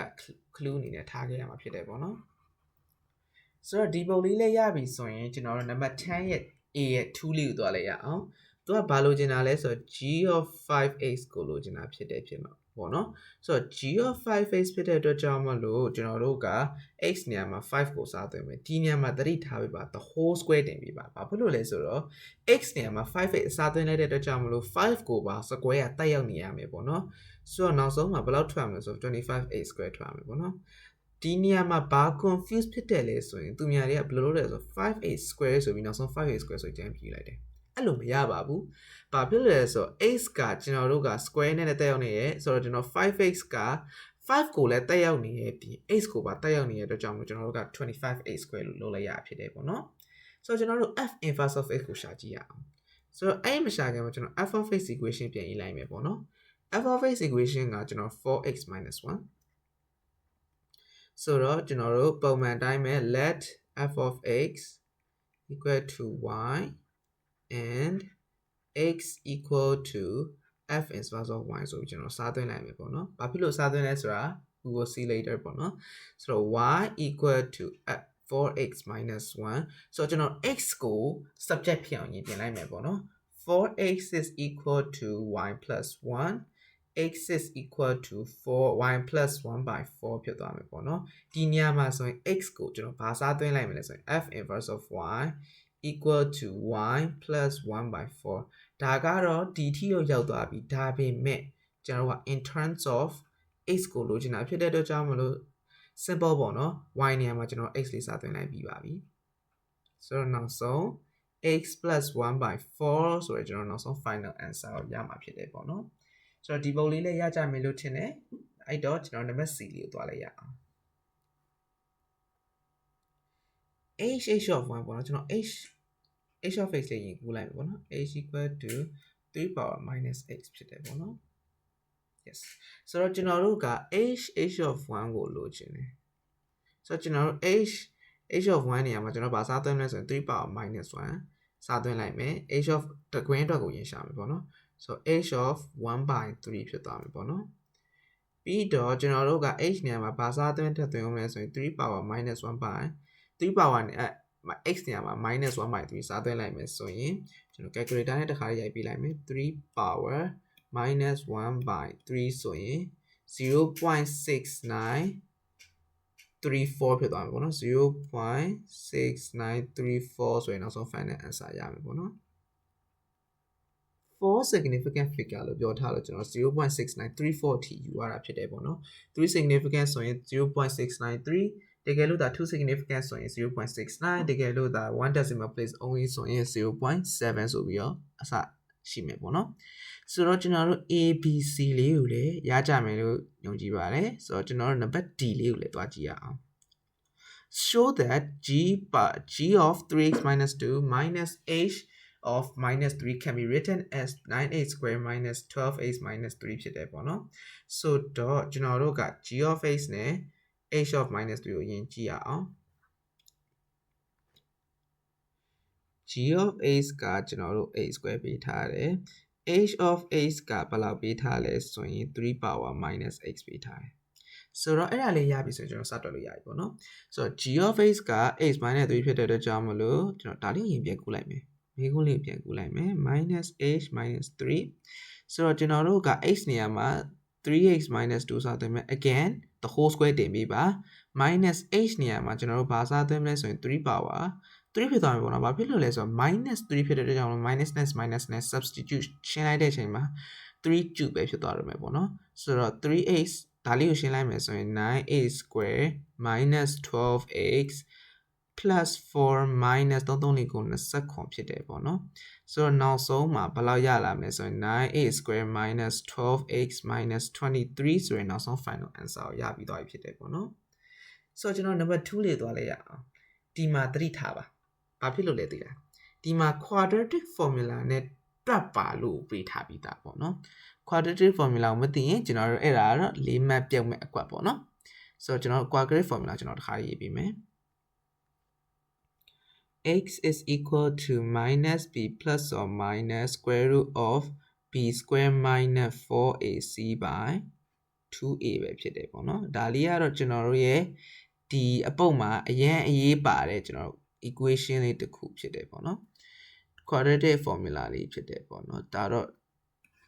clue အနေနဲ့ထားခဲ့ရမှာဖြစ်တယ်ပေါ့နော်ဆိုတော့ဒီပုံလေးလေးရပြီဆိုရင်ကျွန်တော်တို့နံပါတ်10ရဲ့ A ရဲ့ 2 လေးကိုသွားလိုက်ရအောင်သူကဘာလိုချင်တာလဲဆိုတော့ g of 5x ကိုလိုချင်တာဖြစ်တယ်ဖြစ်မှာပေါ့နော်ဆိုတော့ g of 5x ဖြစ်တဲ့အတွက်ကြောင့်မလို့ကျွန်တော်တို့က x နေရာမှာ5ကိုစားသွင်းမယ်ဒီနေရာမှာသတိထားပေးပါ the whole square တင်ပေးပါဘာဖြစ်လို့လဲဆိုတော့ x နေရာမှာ 5x အစားသွင်းလိုက်တဲ့အတွက်ကြောင့်မလို့5ကိုပါ square ကတက်ရောက်နေရမယ်ပေါ့နော်ဆိုတော့နောက်ဆုံးမှာဘယ်လောက်ထွက်မလဲဆိုတော့ 25x square ထွက်မယ်ပေါ့နော်ဒီနေရာမှာဘာ confuse ဖြစ်တယ်လဲဆိုရင်သူများတွေကဘယ်လိုလုပ်လဲဆိုတော့ 5x square ဆိုပြီးနောက်ဆုံး 5x square ဆိုကြမ်းပြလိုက်တယ်အဲ့လိုမရပါဘူး။ဘာဖြစ်လဲဆိုတော့ x ကကျွန်တော်တို့က square နဲ့တက်ရောက်နေရဲဆိုတော့ကျွန်တော် 5x က5ကိုလည်းတက်ရောက်နေရဲ့ပြီး x ကိုပါတက်ရောက်နေတဲ့အတွက်ကြောင့်မို့ကျွန်တော်တို့က 25x square လို့လုပ်လိုက်ရဖြစ်တယ်ပေါ့နော်။ဆိုတော့ကျွန်တော်တို့ f inverse of x ကိုရှာကြည့်ရအောင်။ဆိုတော့အဲ့မရှာခင်မှာကျွန်တော် f of x equation ပြန်ရေးလိုက်မယ်ပေါ့နော်။ f of x equation ကကျွန်တော် 4x - 1ဆိုတော့ကျွန်တော်တို့ပုံမှန်တိုင်းပဲ let f of x equal to y and x equal to f inverse of y ဆိုပြီးကျွန်တော်စားသွင်းလိုက်မယ်ပေါ့နော်။ဘာဖြစ်လို့စားသွင်းလဲဆိုတာ we will see later ပေါ့နော်။ဆိုတော့ y equal to 4x - 1ဆိုတော့ကျွန်တော် x ကို subject ဖြစ်အောင်ရေးပြင်လိုက်မယ်ပေါ့နော်။ 4x is equal to y plus 1 x is equal to 4y plus 1 by 4ဖြစ်သွားမယ်ပေါ့နော်ဒီနေရာမှာဆိုရင် x ကိုကျွန်တော်ဘာစားသွင်းလိုက်မလဲဆိုရင် f inverse of y equal to y plus 1 by 4ဒါကတော့ဒီထိကိုရောက်သွားပြီဒါပေမဲ့ကျွန်တော်က in terms of x ကိုလိုချင်တာဖြစ်တဲ့အတွက်ကြောင့်မလို့ simple ပေါ့နော် y နေရာမှာကျွန်တော် x လေးစားသွင်းလိုက်ပြီးပါပြီဆိုတော့နောက်ဆုံး x plus 1 by 4ဆိုတော့ကျွန်တော်နောက်ဆုံး final answer ကိုရမှာဖြစ်တယ်ပေါ့နော်ဆိုတော့ဒီပုံလေးလည်းရကြမယ်လို့ထင်တယ်အဲ့တော့ကျွန်တော်နံပါတ် C လေးကိုသွားလိုက်ရအောင် h of 1ပေါ့နော်ကျွန်တော် h of x လေးရင်ကူးလိုက်မယ်ပေါ့နော် h equal to 3 power minus x ဖြစ်တယ်ပေါ့နော် yes ဆိုတော့ကျွန်တော်တို့က h of 1ကိုလိုချင်တယ်ဆိုတော့ကျွန်တော်တို့ h of 1နေရာမှာကျွန်တော်ဗာစားသွင်းလဲဆိုရင်3 power minus 1စားသွင်းလိုက်မယ် h of တကွင်းအတွက်ကိုရင်ရှာမယ်ပေါ့နော်so h of 1 by 3ဖြစ်သွားမယ်ပေါ့နော်ပြီးတော့ကျွန်တော်တို့က h နေရာမှာဘာစားသွင်းထည့်သွင်းအောင်လဲဆိုရင်3 power minus 1 by 3 power နဲ့x နေရာမှာ minus 1 by 3စားသွင်းလိုက်မယ်ဆိုရင်ကျွန်တော် calculator နဲ့တစ်ခါရိုက်ပြလိုက်မယ်3 power minus 1 by 3ဆိုရင် 0.6934 ဖြစ်သွားမယ်ပေါ့နော် 0.6934 ဆိုရင်နောက်ဆုံး final answer ရမယ်ပေါ့နော်4 significant figure လို့ပြောထားလို့ကျွန်တော် 0.6934 ထိယူရတာဖြစ်တယ်ပေါ့နော်3 significant ဆိုရင် 0.693 တကယ်လို့ဒါ2 significant ဆိုရင် 0.69 တကယ်လို့ဒါ1 decimal place only ဆိုရင် 0.7 ဆိုပြီးတော့အစရှိမယ်ပေါ့နော်ဆိုတော့ကျွန်တော်တို့ A B C လေးကိုလည်းရကြမယ်လို့ယုံကြည်ပါတယ်ဆိုတော့ကျွန်တော်တို့ number D လေးကိုလည်းတွားကြည့်ရအောင် show that g of 3x minus 2 minus h of minus 3 can be written as 9x squared minus 12x minus 3ဖြစ်တယ်ပေါ့နော်ဆိုတော့ကျွန်တော်တို့က g of x နဲ့ h of minus 3ကိုယင်ကြည့်ရအောင် g of x ကကျွန်တော်တို့ x square ပေးထားတယ် h of x ကဘယ်လောက်ပေးထားလဲဆိုရင်3 power minus x ပေးထားတယ်ဆိုတော့အဲ့ဒါလေးရပြီဆိုရင်ကျွန်တော်စတွက်လို့ရပြီပေါ့နော်ဆိုတော့ g of x က x minus 3ဖြစ်တဲ့အတွက်ကြောင့်မလို့ကျွန်တော်ဒါလေးရင်ပြန်ကူးလိုက်မယ်မိကုန်းလေးပြန်ကူးလိုက်မယ် minus h minus 3ဆိုတော့ကျွန်တော်တို့က x နေရာမှာ 3x minus 2စားသွင်းမယ် again the whole square တင်ပေးပါ minus h နေရာမှာကျွန်တော်တို့ဘာစားသွင်းမလဲဆိုရင်3 power 3ဖြစ်သွားပြီပေါ့နော်ဘာဖြစ်လို့လဲဆိုတော့ minus 3ဖြစ်တဲ့အတွက်ကြောင့် minus နဲ့ substitute ရှင်းလိုက်တဲ့အချိန်မှာ3 cube ပဲဖြစ်သွားတော့မယ်ပေါ့နော်ဆိုတော့ 3x ဒါလေးကိုရှင်းလိုက်မယ်ဆိုရင် 9x square minus 12x plus 4 minus 3 ကို29ဖြစ်တယ်ပေါ့နော်ဆိုတော့နောက်ဆုံးမှာဘယ်လောက်ရလာမလဲဆိုရင် 9x square minus 12x minus 23ဆိုရင်နောက်ဆုံး final answer ကိုရပြီးသွားပြီဖြစ်တယ်ပေါ့နော်ဆိုတော့ကျွန်တော် number 2လေးသွားလိုက်ရအောင်ဒီမှာသတိထားပါဘာဖြစ်လို့လဲသိလားဒီမှာ quadratic formula နဲ့တွက်ပါလို့ပေးထားပြီးသားပေါ့နော် quadratic formula ကိုမသိရင်ကျွန်တော်တို့အဲ့ဒါကတော့၄မှတ်ပြုတ်မဲ့အကွက်ပေါ့နော်ဆိုတော့ကျွန်တော် quadratic formula ကျွန်တော်တစ်ခါရေးပေးမယ်x is equal to minus b plus or minus square root of b square minus 4ac by 2a ပဲဖြစ်တယ်ပေါ့နော်ဒါလေးကတော့ကျွန်တော်တို့ရဲ့ဒီအပုတ်မှာအရင်အရေးပါတယ်ကျွန်တော် equation လေးတစ်ခုဖြစ်တယ်ပေါ့နော် quadratic formula လေးဖြစ်တယ်ပေါ့နော်ဒါတော့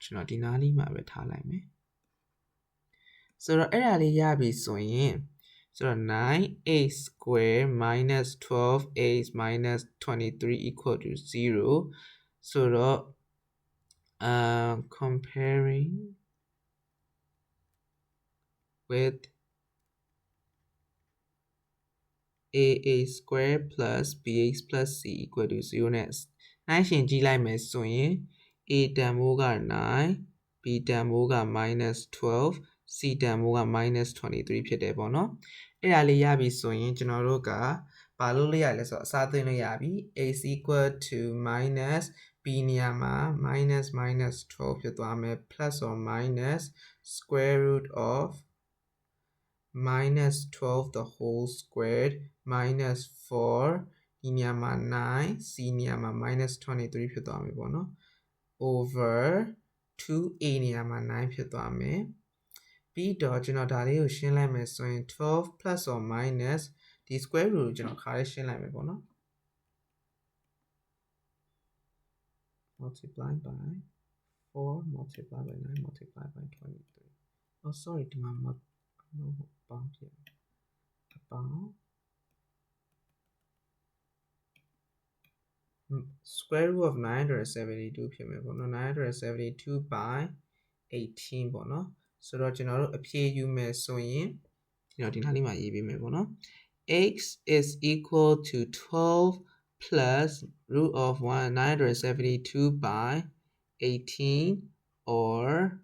ကျွန်တော်ဒီနားလေးမှာပဲထားလိုက်မယ်ဆိုတော့အဲ့ဒါလေးရပြီဆိုရင်ဆိုတော့ 9a square minus 12a minus 23 equal to 0 so comparing with a square plus bx plus c equal to 0 နဲ့နိုင်ရှင်ကြည့်လိုက်မယ်ဆိုရင် a တန်ဖိုးက9 b တန်ဖိုးက minus 12 c တန်ဖိုးက minus 23 ဖြစ်တယ်ပေါ့နော်အဲ့ဒါလေးရပြီဆိုရင်ကျွန်တော်တို့ကဘာလို့လဲရလဲဆိုတော့အစားသွင်းလို့ရပြီ a is equal to minus b နေရာမှာ minus 12 ဖြစ်သွားမယ် plus or minus square root of minus 12 the whole squared minus 4 ဒီနေရာမှာ9 c နေရာမှာ minus 23 ဖြစ်သွားမယ်ပေါ့နော် over 2a နေရာမှာ9ဖြစ်သွားမယ်ပြီးတော့ကျွန်တော်ဒါလေးကိုရှင်းလိုက်မယ်ဆိုရင်12 plus or minus ဒီ square root ကိုကျွန်တော်ခါလေးရှင်းလိုက်မယ်ပေါ့နော် multiply by 4 multiply by 9 multiply by 23 oh sorry ဒီမှာပေါင်းဖြစ်ပေါင်း square root of 972ဖြစ်မယ်ပေါ့နော်972 by 18ပေါ့နော်ဆိုတော့ကျွန်တော်တို့အဖြေယူမယ်ဆိုရင်ကျွန်တော်ဒီနားလေးမှာရေးပေးမယ်ပေါ့နော် x is equal to 12 plus root of 972 by 18 or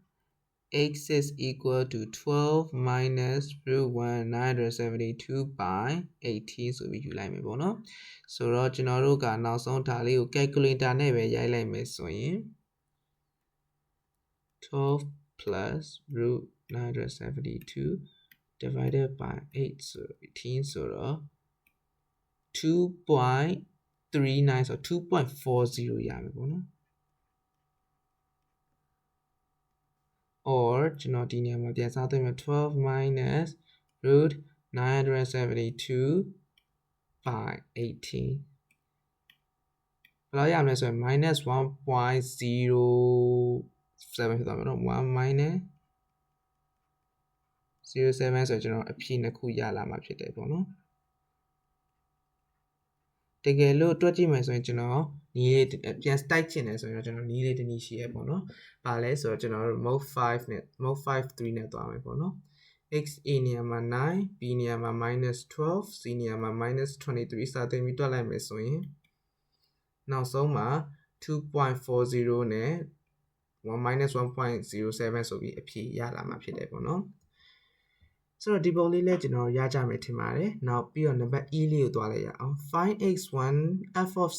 x is equal to 12 minus root 972 by 18ဆိုပြီးယူလိုက်မယ်ပေါ့နော်ဆိုတော့ကျွန်တော်တို့ကနောက်ဆုံးဒါလေးကို calculator နဲ့ပဲရိုက်လိုက်မယ်ဆိုရင်12 plus root 972 divided by 8 so 18ဆိုတော့ 2.39 ဆို 2.40 ရမယ်ပေါ့နော် or ကျွန်တော်ဒီနေရာမှာပြန်စားသွင်းမယ်12 minus root 972 by 18 ဘယ်လောက်ရမလဲဆိုရင် minus 1.07 ဖြစ်သွားမယ်နော်1 minus 07ဆိုကျွန်တော်အဖြေနှစ်ခုရလာမှာဖြစ်တယ်ပေါ့နော်တကယ်လို့တွက်ကြည့်မယ်ဆိုရင်ကျွန်တော်နီးလေးပြန်တိုက်ချင်တယ်ဆိုရင်တော့ကျွန်တော်နီးလေးတစ်နည်းရှိရပေါ့နော်။ဘာလဲဆိုတော့ကျွန်တော်တို့ mode 5 နဲ့ mode 5 3နဲ့သွားမယ်ပေါ့နော်။ x a နေရာမှာ9 b နေရာမှာ minus 12 c နေရာမှာ minus 23စသဖြင့်ပြီးတွက်လိုက်မယ်ဆိုရင်နောက်ဆုံးမှာ 2.40 နဲ့ minus 1.07 ဆိုပြီးအဖြေရလာမှာဖြစ်တယ်ပေါ့နော်။ဆိုတော့ဒီပုံလေးလည်းကျွန်တော်ရကြမယ်ထင်ပါတယ်။နောက်ပြီးတော့နံပါတ် e လေးကိုသွားလိုက်ရအောင် find x1 f of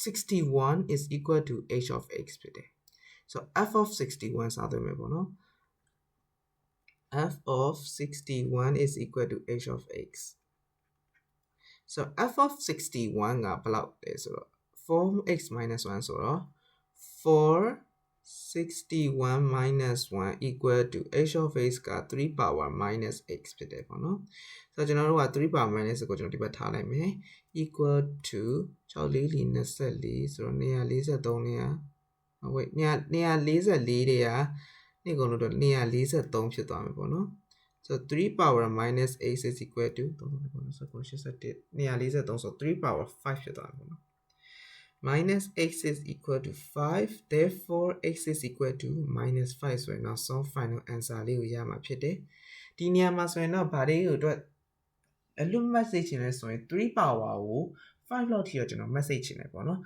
61 is equal to h of x ဖြစ်တယ်။ so f of 61စသွင်းမယ်ပေါ့နော်။ f of 61 is equal to h of x so f of 61ကဘယ်လောက်လဲဆိုတော့ 4x minus 1ဆိုတော့ 461 minus 1 equal to h of x က3 power minus x ဖြစ်တယ်ပေါ့နော်ဆိုတော့ကျွန်တော်တို့က3 power minus ကိုကျွန်တော်ဒီဘက်ထားလိုက်မယ် equal to 6 4 24ဆိုတော့243နေရာwait 244တွေကနေ့ကုန်လို့တော့243ဖြစ်သွားမယ်ပေါ့နော်so 3 power minus x is equal to 243ဆို3 power 5ဖြစ်သွားမယ်ပေါ့နော်minus x is equal to 5 therefore x is equal to minus 5ဆိုရင်နောက်ဆုံး final answer လေးကိုရမှာဖြစ်တယ်ဒီနေရာမှာဆိုရင်တော့ဗာလေးကိုအတွက်အလွတ် message ချင်လဲဆိုရင်3 power ကို5လောက်ထိတော့ကျွန်တော် message ချင်တယ်ပေါ့နော်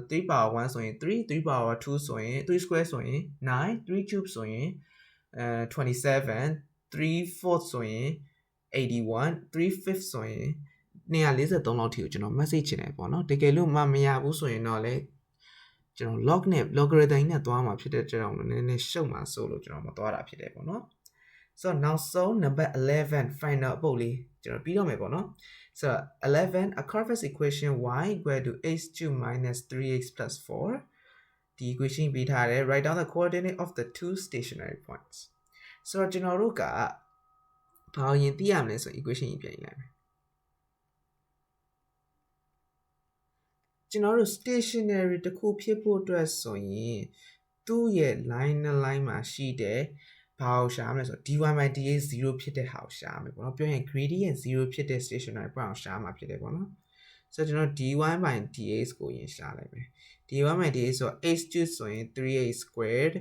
3 power 1ဆိုရင်3 power 2ဆိုရင်3 square ဆိုရင်9 3 cube ဆိုရင်27 3 fourth ဆိုရင်81 3 fifth ဆိုရင်243လောက်ထိကိုကျွန်တော် message ချင်တယ်ပေါ့နော်တကယ်လို့မရဘူးဆိုရင်တော့လေကျွန်တော် log နဲ့ logarithm နဲ့သွားမှာဖြစ်တဲ့ကြောင့်နည်းနည်းရှုပ်မှာဆိုလို့ကျွန်တော်မသွားတာဖြစ်တယ်ပေါ့နော်ဆိုတော့နောက်ဆုံး number 11 final အပုတ်လေးကျွန်တော်ပြီးတော့မယ်ပေါ့နော်ဆိုတော့11 a Corpus equation y equal to h cube minus 3x plus 4 ဒီ equation ပေးထားတယ် write down the coordinate of the two stationary points ဆိုတော့ကျွန်တော်တို့ကဘာရင်သိရမလဲဆို equation ကြီးပြန်လိုက်မယ်ကျွန်တော်တို့ stationary တစ်ခုဖြစ်ဖို့အတွက်ဆိုရင်သူ့ရဲ့ line နဲ့ line မှာရှိတဲ့ဘာကိုရှာမလဲဆိုတော့ dy by dx 0ဖြစ်တဲ့ဟာကိုရှာမယ်ပေါ့နော်ပြောရင် gradient 0ဖြစ်တဲ့ stationary point ကိုရှာမှာဖြစ်တယ်ပေါ့နော်ဆိုတော့ကျွန်တော် dy by dx ကိုရင်ရှာလိုက်မယ် dy by dx ဆိုတော့ h2 ဆိုရင် 3h squared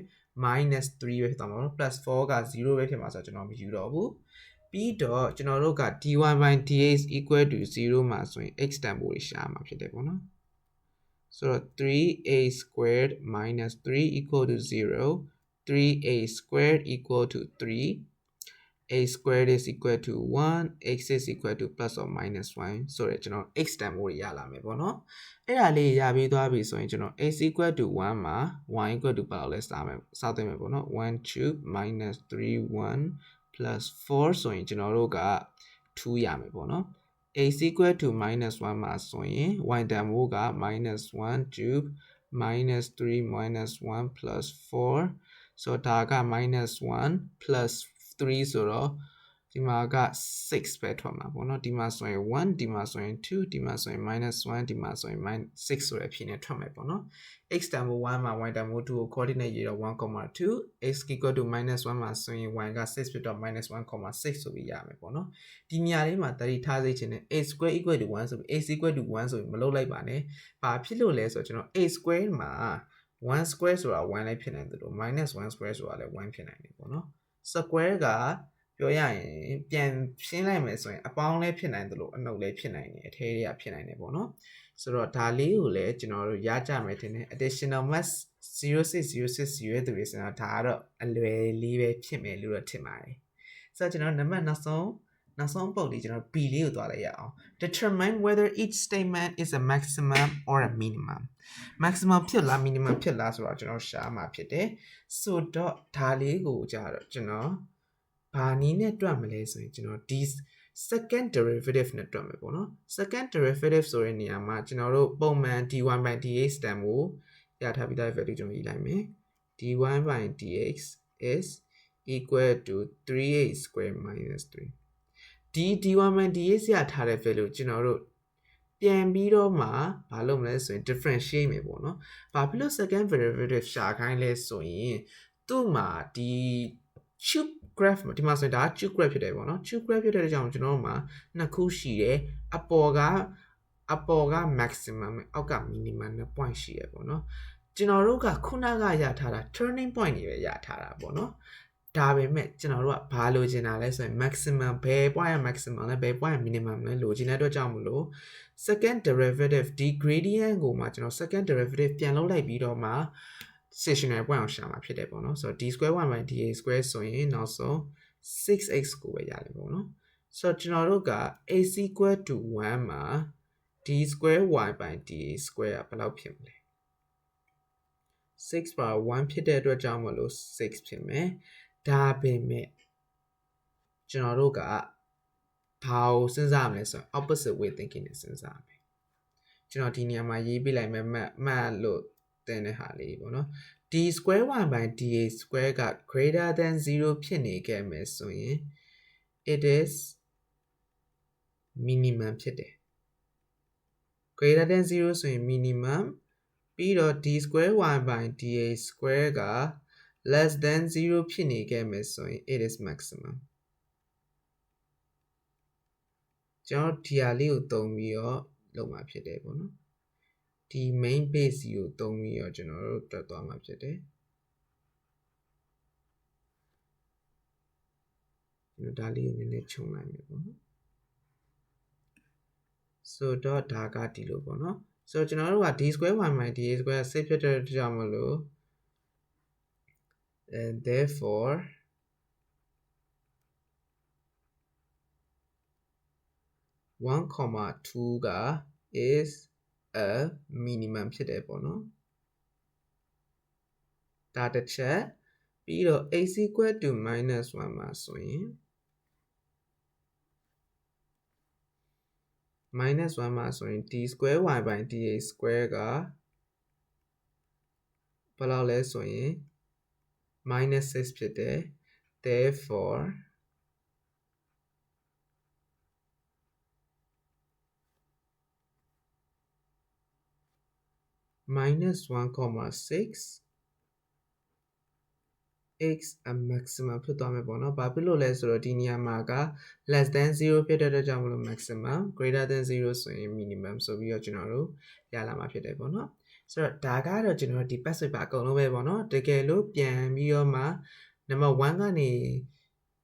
minus 3ပဲဖြစ်သွားမှာပေါ့နော် plus 4က0ပဲဖြစ်မှာဆိုတော့ကျွန်တော်မယူတော့ဘူးပြီးတော့ကျွန်တော်တို့က dy by dx equal to 0မှာဆိုရင် x တန်ဖိုးကိုရှာမှာဖြစ်တယ်ပေါ့နော်ဆိုတော့ 3a squared minus 3 equal to 0 3a squared equal to 3 a squared is equal to 1 x is equal to plus or minus 1ဆိုတော့ကျွန်တော် x တန်ဖိုးတွေရလာမယ်ပေါ့နော်အဲ့ဒါလေးရပြီးသွားပြီဆိုရင်ကျွန်တော် x equal to 1မှာ y equal to ဘာလို့လဲစသွင်းမယ်ပေါ့နော်1 cube minus 3 1 plus 4ဆိုရင်ကျွန်တော်တို့က2ရမယ်ပေါ့နော်x equal to minus 1မှာဆိုရင် y တန်ဖိုးက minus 1 cube minus 3 minus 1 plus 4 so ဒါက minus 1 plus 3ဆိုတော့ဒီမှာက6ပဲထွက်မှာပေါ့နော်ဒီမှာဆိုရင်1ဒီမှာဆိုရင်2ဒီမှာဆိုရင် minus 1ဒီမှာဆိုရင် 6ဆိုတဲ့အဖြစ်နဲ့ထွက်မယ်ပေါ့နော် x တန်ဖိုး1မှာ y တန်ဖိုး2ကို coordinate ရေးတော့ 1,2 x equal to minus 1မှာဆိုရင် y က6ဖြစ်တော့ minus 1,6ဆိုပြီးရမယ်ပေါ့နော်ဒီနေရာလေးမှာတတိထားစေချင်တယ် a square equal to 1ဆိုပြီး x equal to 1ဆိုပြီးမလုပ်လိုက်ပါနဲ့ဘာဖြစ်လို့လဲဆိုတော့ကျွန်တော် a square မှာ1 square ဆိုတာ1လည်းဖြစ်နိုင်တယ်လို့ minus 1 square ဆိုတာလည်း1ဖြစ်နိုင်တယ်ပေါ့နော် square ကပြောရရင်ပြန်ရှင်းလိုက်မယ်ဆိုရင်အပေါင်းလည်းဖြစ်နိုင်တယ်လို့အနှုတ်လည်းဖြစ်နိုင်တယ်အထဲတွေကဖြစ်နိုင်တယ်ပေါ့နော်ဆိုတော့ဒါလေးကိုလည်းကျွန်တော်တို့ရကြမယ်တင်တယ် additional mass 0606ရွေးသူတွေဆိုတော့ဒါကတော့အလွယ်လေးပဲဖြစ်မယ်လို့တော့ထင်ပါတယ်ဆိုတော့ကျွန်တော်နံပါတ်နောက်ဆုံးပုတ်လေးကျွန်တော် B လေးကိုသွားလိုက်ရအောင် determine whether each statement is a maximum or a minimum maximum ဖြစ်လား minimum ဖြစ်လားဆိုတော့ကျွန်တော်ရှာမှာဖြစ်တယ်ဆိုတော့ဒါလေးကိုကြာတော့ကျွန်တော်ဘာနည်းနဲ့တွက်မလဲဆိုရင်ကျွန်တော်ဒီ second derivative နဲ့တွက်မယ်ပေါ့နော် second derivative ဆိုတဲ့နေရာမှာကျွန်တော်တို့ပုံမှန် dy by dx တန်ကိုရထားပြီးသား value ကျွန်တော်ရေးလိုက်မယ် dy by dx is equal to 3h squared minus 3ဒီ dy by dx ရထားတဲ့ value ကျွန်တော်တို့ပြန်ပြီးတော့မှဘာလုပ်မလဲဆိုရင် differentiate မယ်ပေါ့နော်ဘာဖြစ်လို့ second derivative ရှာခိုင်းလဲဆိုရင်သူ့မှာဒီ tube graph ဒီမှာဆိုရင်ဒါ tube graph ဖြစ်တယ်ပေါ့နော် tube graph ဖြစ်တဲ့အကြောင်းကျွန်တော်တို့မှာနှစ်ခုရှိတယ်အပေါ်က maximum အောက်က minimum နဲ့ point ရှိရပေါ့နော်ကျွန်တော်တို့ကခုနကရထားတာ turning point တွေပဲရထားတာပေါ့နော်ဒါပေမဲ့ကျွန်တော်တို့ကဘာလိုချင်တာလဲဆိုရင် maximum ဘယ် point က maximum လဲဘယ် point က minimum လဲလိုချင်တဲ့အတွက်ကြောင့်မလို့ second derivative ဒီ gradient ကိုမှကျွန်တော် second derivative ပြန်လုပ်လိုက်ပြီးတော့မှ stationary point ကိုရှာမှာဖြစ်တယ်ပေါ့နော်ဆိုတော့ d square 1 by dA square ဆိုရင်နောက်ဆုံး 6x ကိုပဲရတယ်ပေါ့နော်ဆိုတော့ကျွန်တော်တို့က x equal to 1မှာ d square y by dA square ကဘယ်လောက်ဖြစ်မလဲ6 by 1ဖြစ်တဲ့အတွက်ကြောင့်မလို့6ဖြစ်မယ်ဒါပေမဲ့ကျွန်တော်တို့ကဘာကိုစဉ်းစားမလဲဆိုတော့ opposite way thinking နဲ့စဉ်းစားမယ်ကျွန်တော်ဒီနေရာမှာရေးပြလိုက်မယ်မှတ်လို့တင်တဲ့ဟာလေးပေါ့နော် d square y by dA square က greater than 0ဖြစ်နေခဲ့မယ်ဆိုရင် it is minimum ဖြစ်တယ် greater than 0ဆိုရင် minimum ပြီးတော့ d square y by dA square က less than 0ဖြစ်နေခဲ့မယ်ဆိုရင် it is maximum ကျွန်တော်ဒီဟာလေးကိုသုံးပြီးတော့လုပ်မှာဖြစ်တယ်ပေါ့နော်ဒီ main base ကိုသုံးပြီးတော့ကျွန်တော်တို့တွက်သွားမှာဖြစ်တယ်ကျွန်တော်ဒါလေးကိုနည်းနည်းခြုံလိုက်မယ်ပေါ့နော်ဆိုတော့ဒါကဒီလိုပေါ့နော်ဆိုတော့ကျွန်တော်တို့က d square y by dA square 6ဖြစ်တဲ့အတွက်ကြောင့်မလို့ and therefore 1,2 က is a minimum ဖြစ်တယ်ပေါ့နော်ဒါတစ်ချက်ပြီးတော့ x equal to minus 1မှာဆိုရင် minus 1မှာဆိုရင် d square y by dA square က ဘယ်လောက်လဲဆိုရင် -6 ဖြစ်တယ် therefore -1,6 x a maximum ဖြစ်သွားမယ်ပေါ့နော်။ဘာဖြစ်လို့လဲဆိုတော့ဒီနေရာမှာက less than 0ဖြစ်တဲ့အတွက်ကြောင့်မလို့ maximum greater than 0ဆိုရင် minimum ဆိုပြီးတော့ကျွန်တော်တို့ရလာမှာဖြစ်တယ်ပေါ့နော်။ဆိုတော့ဒါကတော့ကျွန်တော်တို့ဒီ passive ပါအကုန်လုံးပဲပေါ့နော်။တကယ်လို့ပြန်ပြီးတော့မှ number 1ကနေ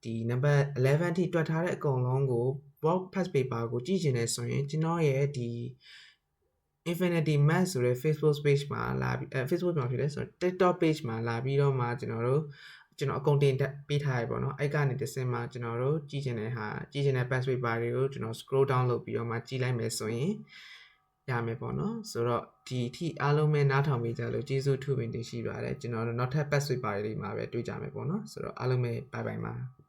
ဒီ number 11ထိတွက်ထားတဲ့အကုန်လုံးကို work past paper ကိုကြည့်ချင်တယ်ဆိုရင်ကျွန်တော်ရဲ့ဒီ Infinity Math ဆိုတဲ့ Facebook page မှာလာပြီးFacebook မှာဖြစ်တယ်ဆိုတော့ TikTok page မှာလာပြီးတော့မှကျွန်တော်အကုန်တင်ပေးထားရပေါ့နော်အဲ့ကနေတစ်ဆင့်မှာကျွန်တော်တို့ကြည့်ချင်တဲ့ past paper တွေကိုကျွန်တော် scroll down လုပ်ပြီးတော့မှကြည့်လိုက်မယ်ဆိုရင်ရမယ်ပေါ့နော်ဆိုတော့ဒီအထိအားလုံးပဲနားထောင်ပေးကြလို့ကျေးဇူးထူးပင်တင်ရှိပါတယ်ကျွန်တော်တို့နောက်ထပ် past paper တွေမှာပဲတွေ့ကြမယ်ပေါ့နော်ဆိုတော့အားလုံးပဲ bye bye ပါ